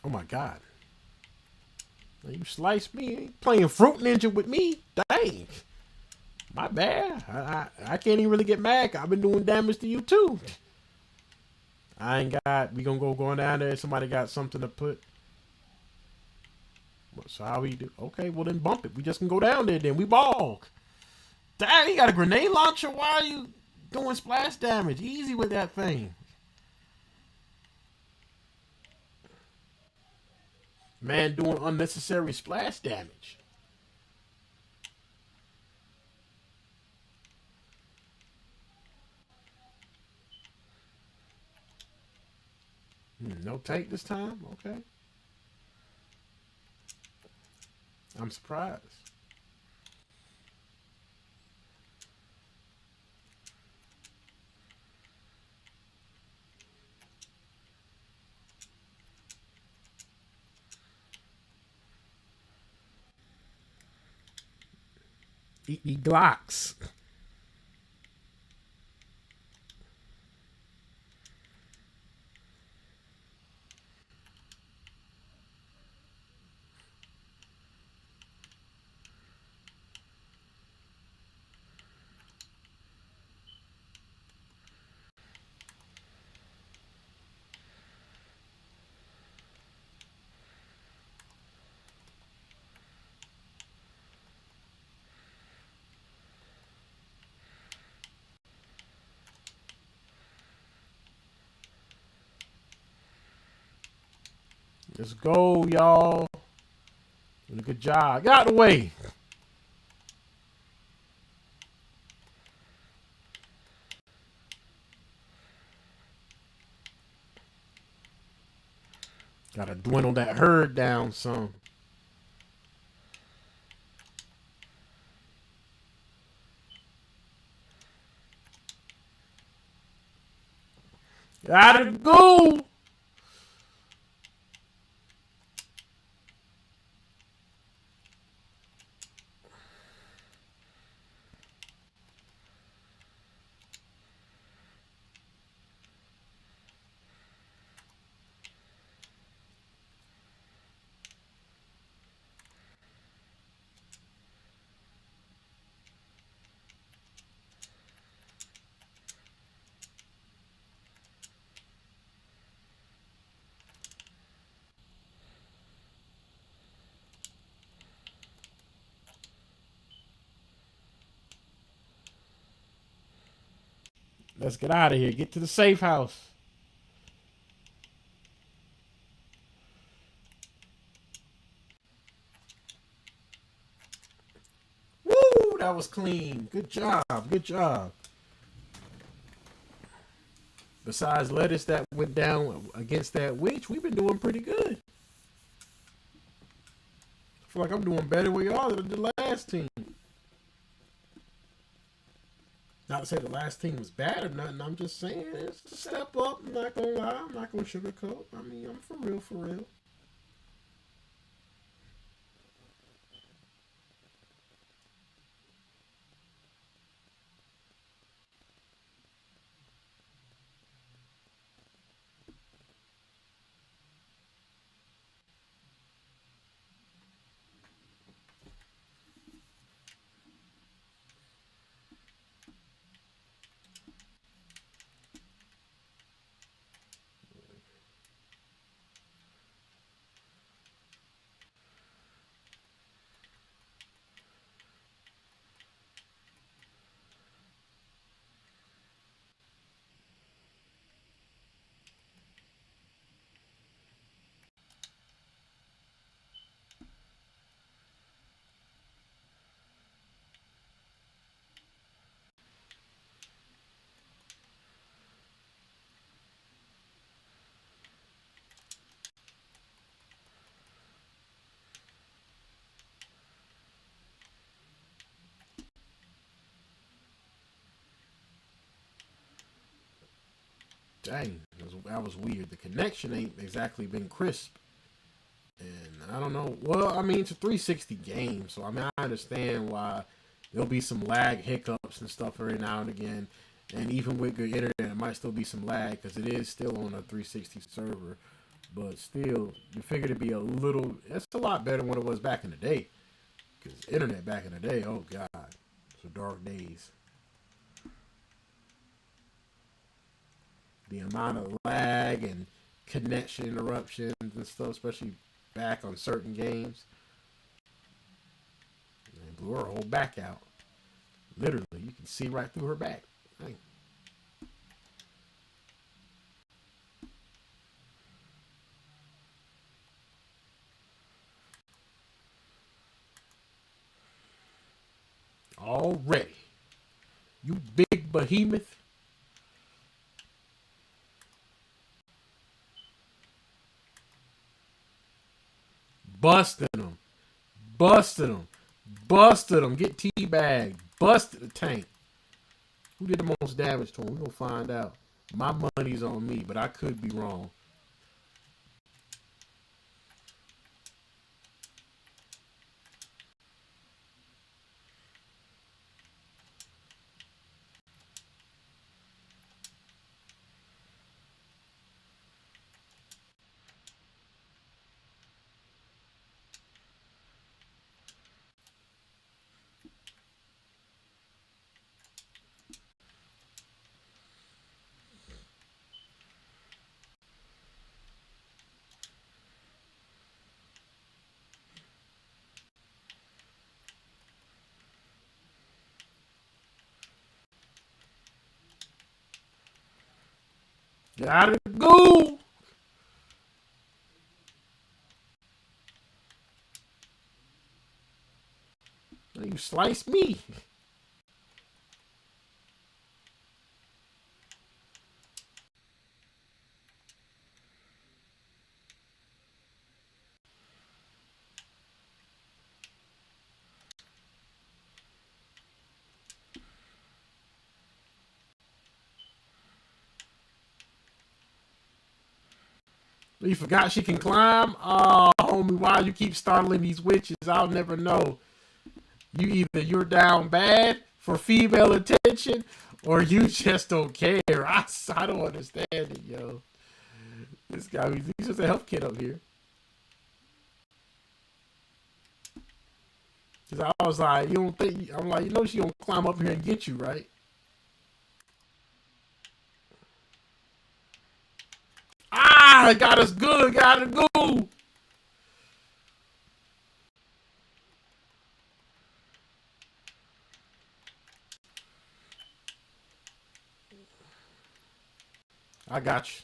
A: Oh my God. You sliced me. You ain't playing Fruit Ninja with me. Dang. My bad. I can't even really get mad. I've been doing damage to you too. I ain't got. We gonna go going down there. Somebody got something to put. So how we do? Okay, well then bump it. We just can go down there. Then we ball. Dang, he got a grenade launcher. Why are you doing splash damage? Easy with that thing. Man doing unnecessary splash damage. No tank this time? Okay. I'm surprised. Eat the Glocks. Let's go, y'all. Doing a good job. Get out of the way. Gotta dwindle that herd down some. Gotta go. Let's get out of here. Get to the safe house. Woo! That was clean. Good job. Good job. Besides lettuce that went down against that witch, we've been doing pretty good. I feel like I'm doing better with y'all than the last team. Not to say the last team was bad or nothing. I'm just saying it's a step up. I'm not gonna lie. I'm not gonna sugarcoat. I mean, I'm for real, for real. Dang, that was weird. The connection ain't exactly been crisp. And I don't know. Well, I mean, it's a 360 game, so I mean, I understand why there'll be some lag hiccups and stuff every now and again. And even with good internet, it might still be some lag because it is still on a 360 server. But still, you figure it'd be a little. It's a lot better than what it was back in the day. Because internet back in the day, oh god, it's the dark days. The amount of lag and connection interruptions and stuff, especially back on certain games. And blew her whole back out. Literally, you can see right through her back. Hey. Already. You big behemoth. Busting them. Busted them. Busted them. Get teabagged. Busted the tank. Who did the most damage to him? We're going to find out. My money's on me, but I could be wrong. Gotta go. You slice me. You forgot she can climb? Oh, homie, why you keep startling these witches? I'll never know. You're down bad for female attention, or you just don't care. I don't understand it, yo. This guy, he's just a health kid up here. Cause I was like, you don't think? I'm like, you know, she gonna climb up here and get you, right? Ah, got us good. Gotta go. I got you.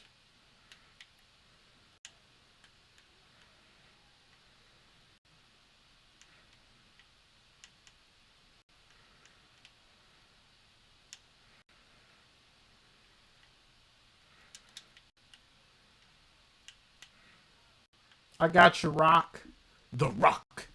A: I got you, Rock. The Rock.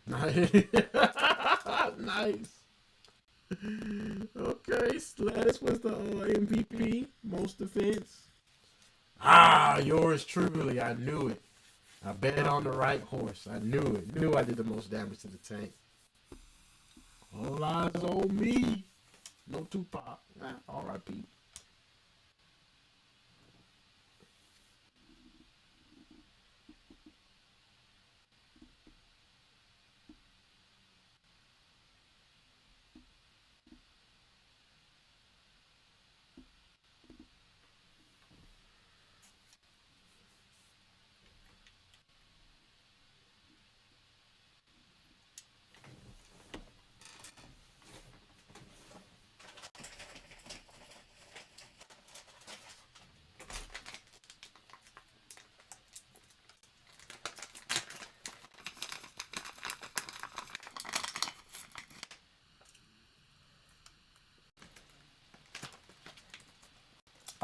A: Nice. Nice. Okay, Slattis was the MVP, most defense. Ah, yours truly. I knew it. I bet on the right horse. I knew it. Knew I did the most damage to the tank. All eyes on me. No Tupac. Ah, R.I.P.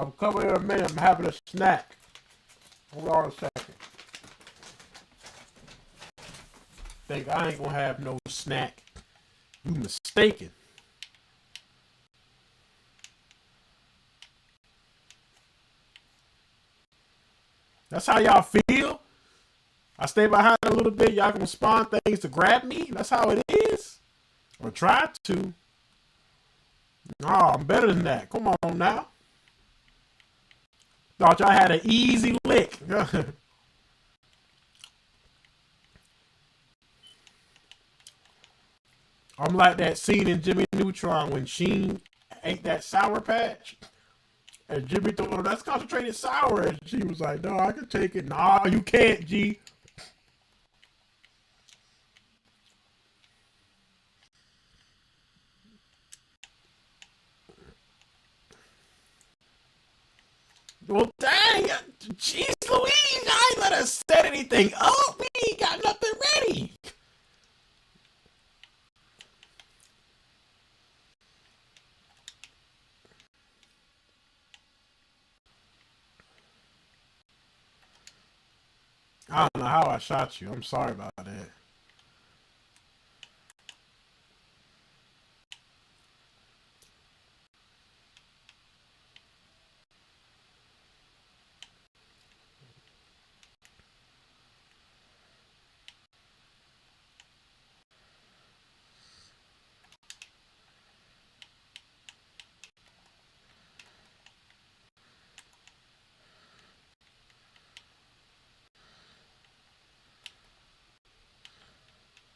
A: I'm coming in a minute. I'm having a snack. Hold on a second. Think I ain't gonna have no snack. You mistaken. That's how y'all feel? I stay behind a little bit. Y'all gonna spawn things to grab me? That's how it is? Or try to. No, I'm better than that. Come on now. Thought y'all had an easy lick. I'm like that scene in Jimmy Neutron when Sheen ate that Sour Patch. And Jimmy told her, that's concentrated sour. And she was like, no, I can take it. Nah, you can't, G. Well, dang. Jeez Louise, I ain't let us set anything up. We ain't got nothing ready. I don't know how I shot you. I'm sorry about that.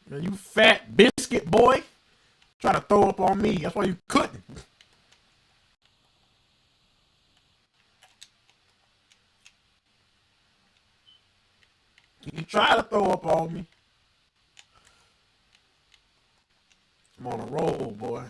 A: Man, you fat biscuit boy. Try to throw up on me. That's why you couldn't. You try to throw up on me. I'm on a roll, boy.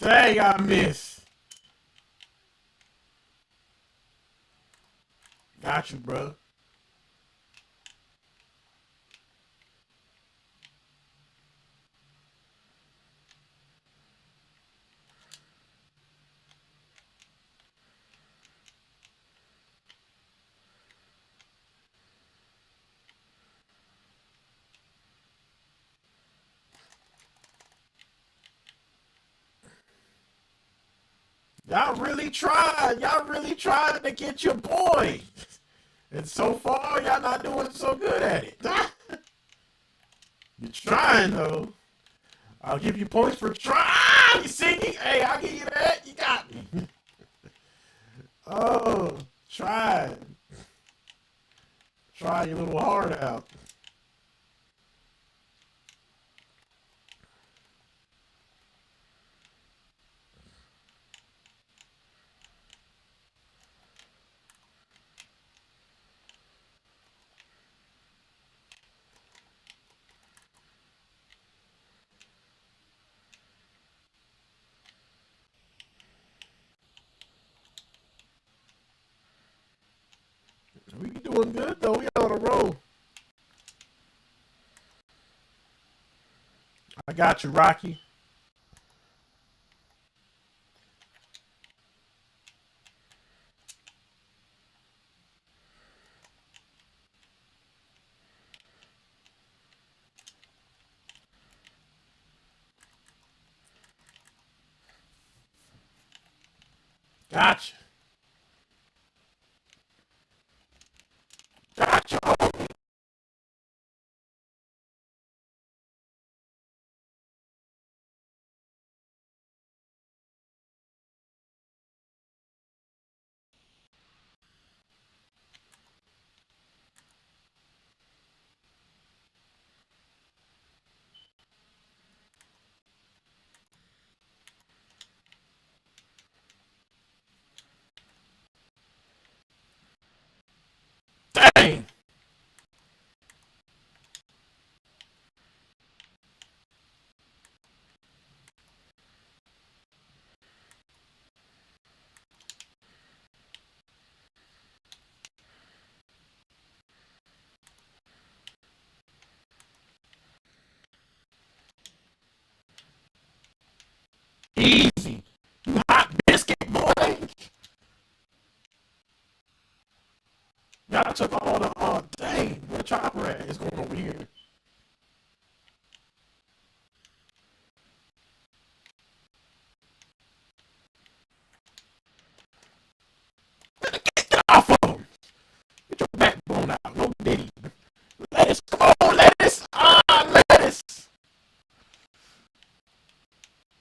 A: Dang, I missed. Got you, bro. Y'all really tried. Y'all really tried to get your boy. And so far, y'all not doing so good at it. You're trying, though. I'll give you points for trying. You see? Hey, I'll give you that. You got me. Oh, try. Try your little heart out. We be doing good, though. We on a roll. I got you, Rocky. Gotcha. Gotcha. Dang. Easy. You hot biscuit, boy. Y'all took all the, dang, where the chopper at? It's going over here. Get off of him. Get your backbone out. No diddy. Lettuce. Come on, lettuce. Lettuce.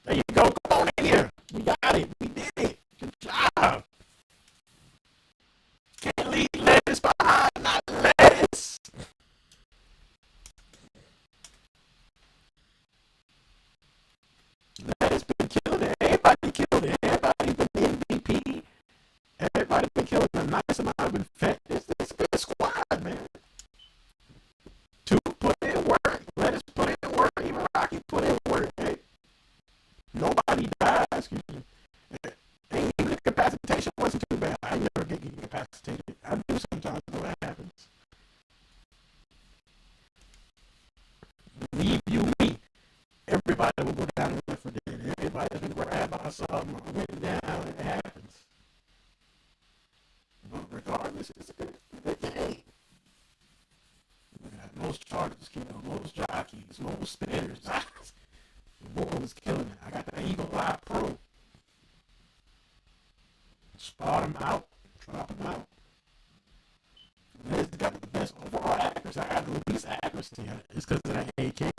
A: There you go. Come on in here. We got it. We did it. Good job. Can't leave lettuce behind. Not lettuce. Lettuce been killing it. Everybody killed it. Everybody been MVP. Everybody been killing a nice amount of infected. It's a good squad, man. Two put in work. Lettuce put in work. Even Rocky put in work. Hey, nobody died. Excuse me. And even the capacitation wasn't too bad. I never get incapacitated. I do sometimes, though it happens. Believe you me, everybody will go down and went for dead. Everybody's been grabbed by something, went down, it happens. But regardless, it's a good game. Most charges killed, most jockeys, most spinners. The boy was killing it. I got the Eagle Eye Pro. Spot him out. Dropping out. It's got the best overall accuracy. I got the least accuracy. It's because of that AK.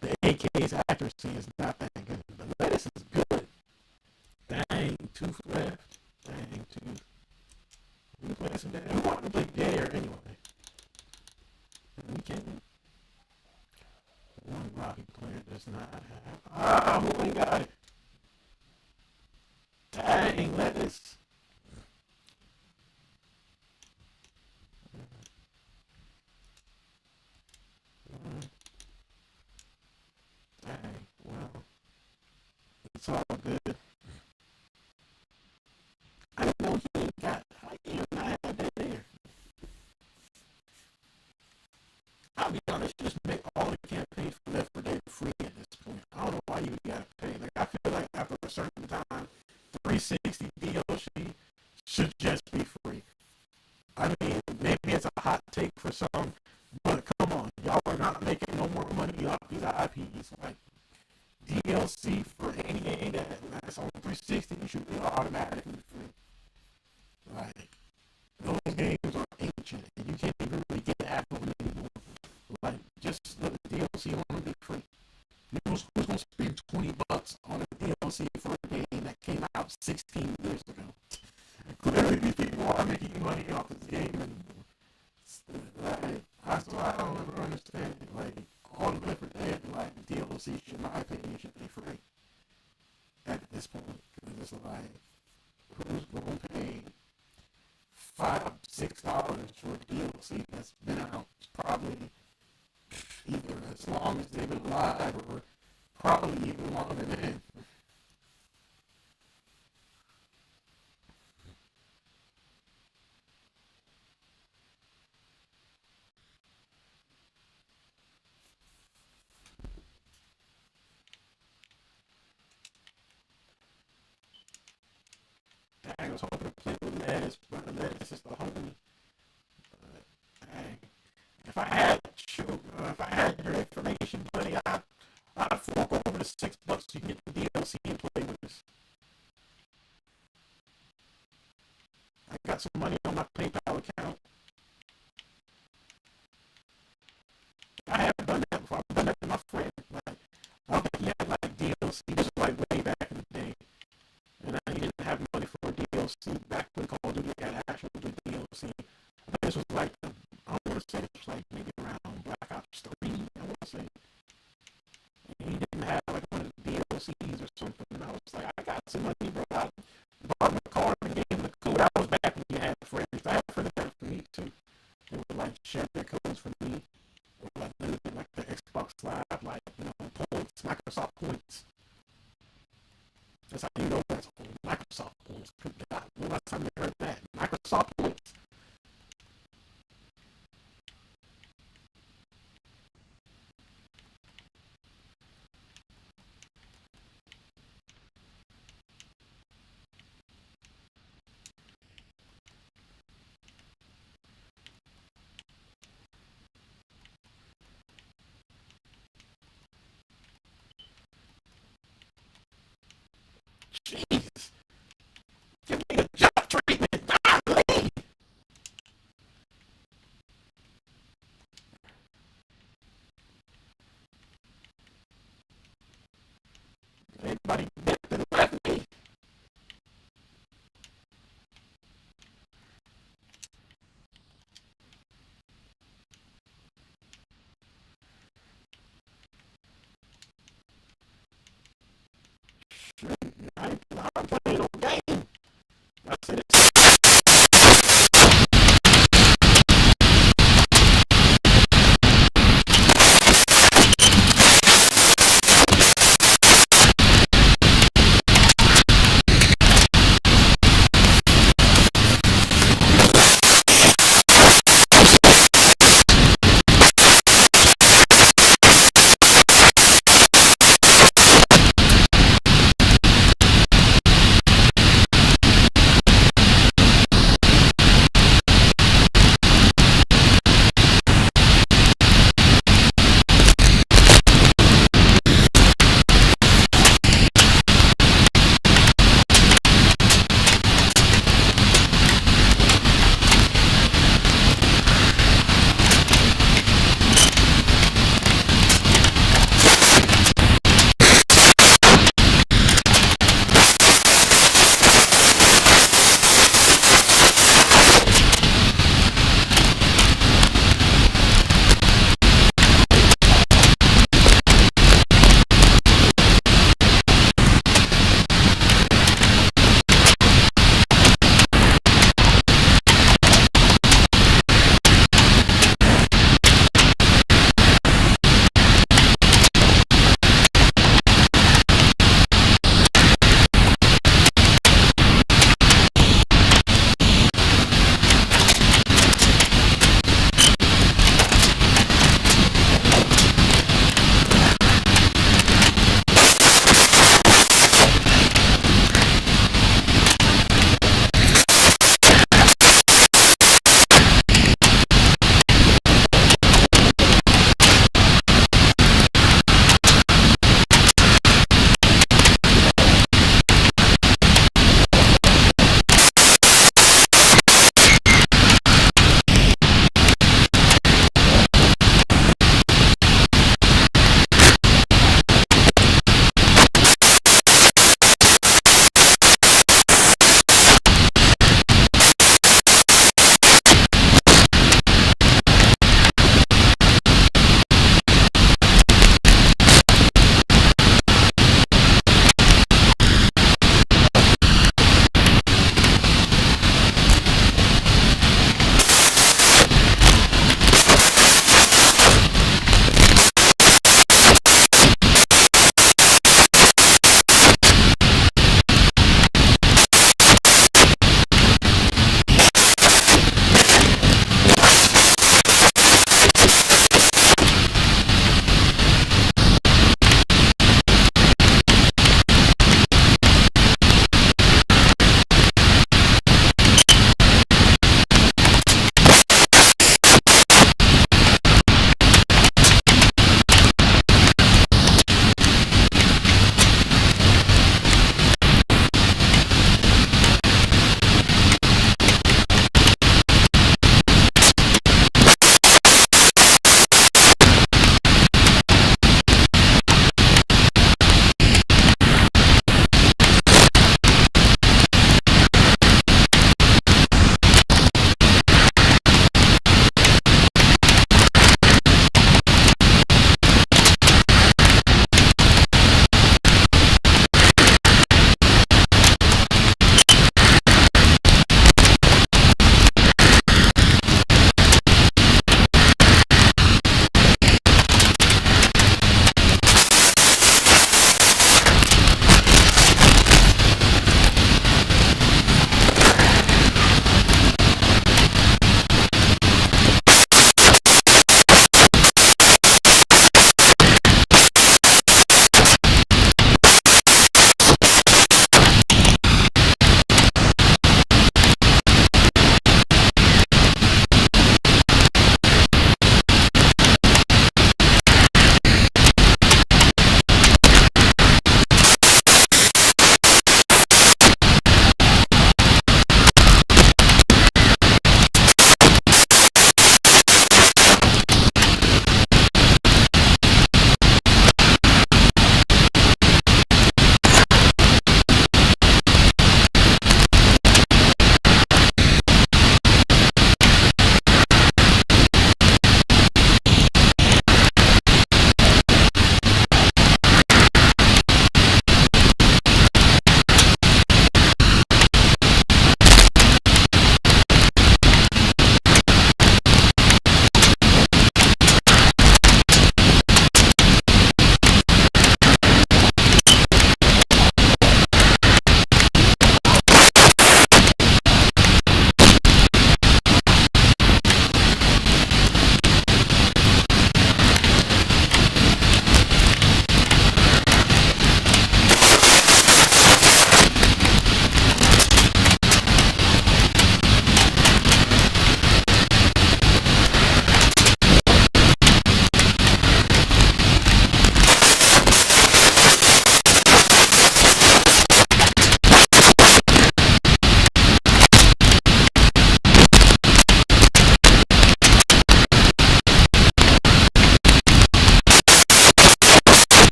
A: The AK's accuracy is not that good. The lettuce is good. Dang, tooth left. Dang, tooth. We play some day. We want to play Dare anyway. And we can. One Rocky player does not have. Ah, who ain't got it? Dang, lettuce. Dang, well, it's all good. I didn't know he ain't got. I even not have that there. I'll be honest, just make all the campaigns for Left 4 Dead free at this point. I don't know why you gotta pay. Like I feel like after a certain time, 360 DLC should just be free. I mean, maybe it's a hot take for some, but come on, y'all are not making no more money off these IPs. Like DLC for any game that's on 360 should be automatically free. Like those games are ancient, and you can't even really get half of them anymore. Like just let the DLC on them be free. Who's gonna spend $20 on a DLC for a game that came out 16 years ago? Clearly, these people are making money off this game, and like, I don't ever understand it. Like, all the different things, like DLC, in my opinion, should be free at this point. Because it's like, who's going to pay $5, $6 for a DLC that's been out probably either as long as they've been live or probably even longer than that? I was hoping to play with Lettuce, but the Lettuce is the homie. Dang. If I had your information, buddy, I'd fork over the $6 to get the DLC and play with us. I got some money on my PayPal account. I haven't done that before. I've done that to my friend. Like, I don't think he had like DLC. This was like way back in the day. And he didn't have money for a DLC back when Call of Duty got actual DLC. I think this was like, I want to say it was like maybe around Black Ops 3, I want to say. And he didn't have like one of the DLCs or something. And I was like, I got some money, bro. I bought him a card and gave him the code. I was back when you had friends. I had friends that for me too. They would like share their codes for me. Or like the Xbox Live, like, points, Microsoft points. That's how you know that's Microsoft points. Good God, when last time you heard that? Microsoft points. Jeez. Give me a job treatment. Golly. Anybody dipped and left me?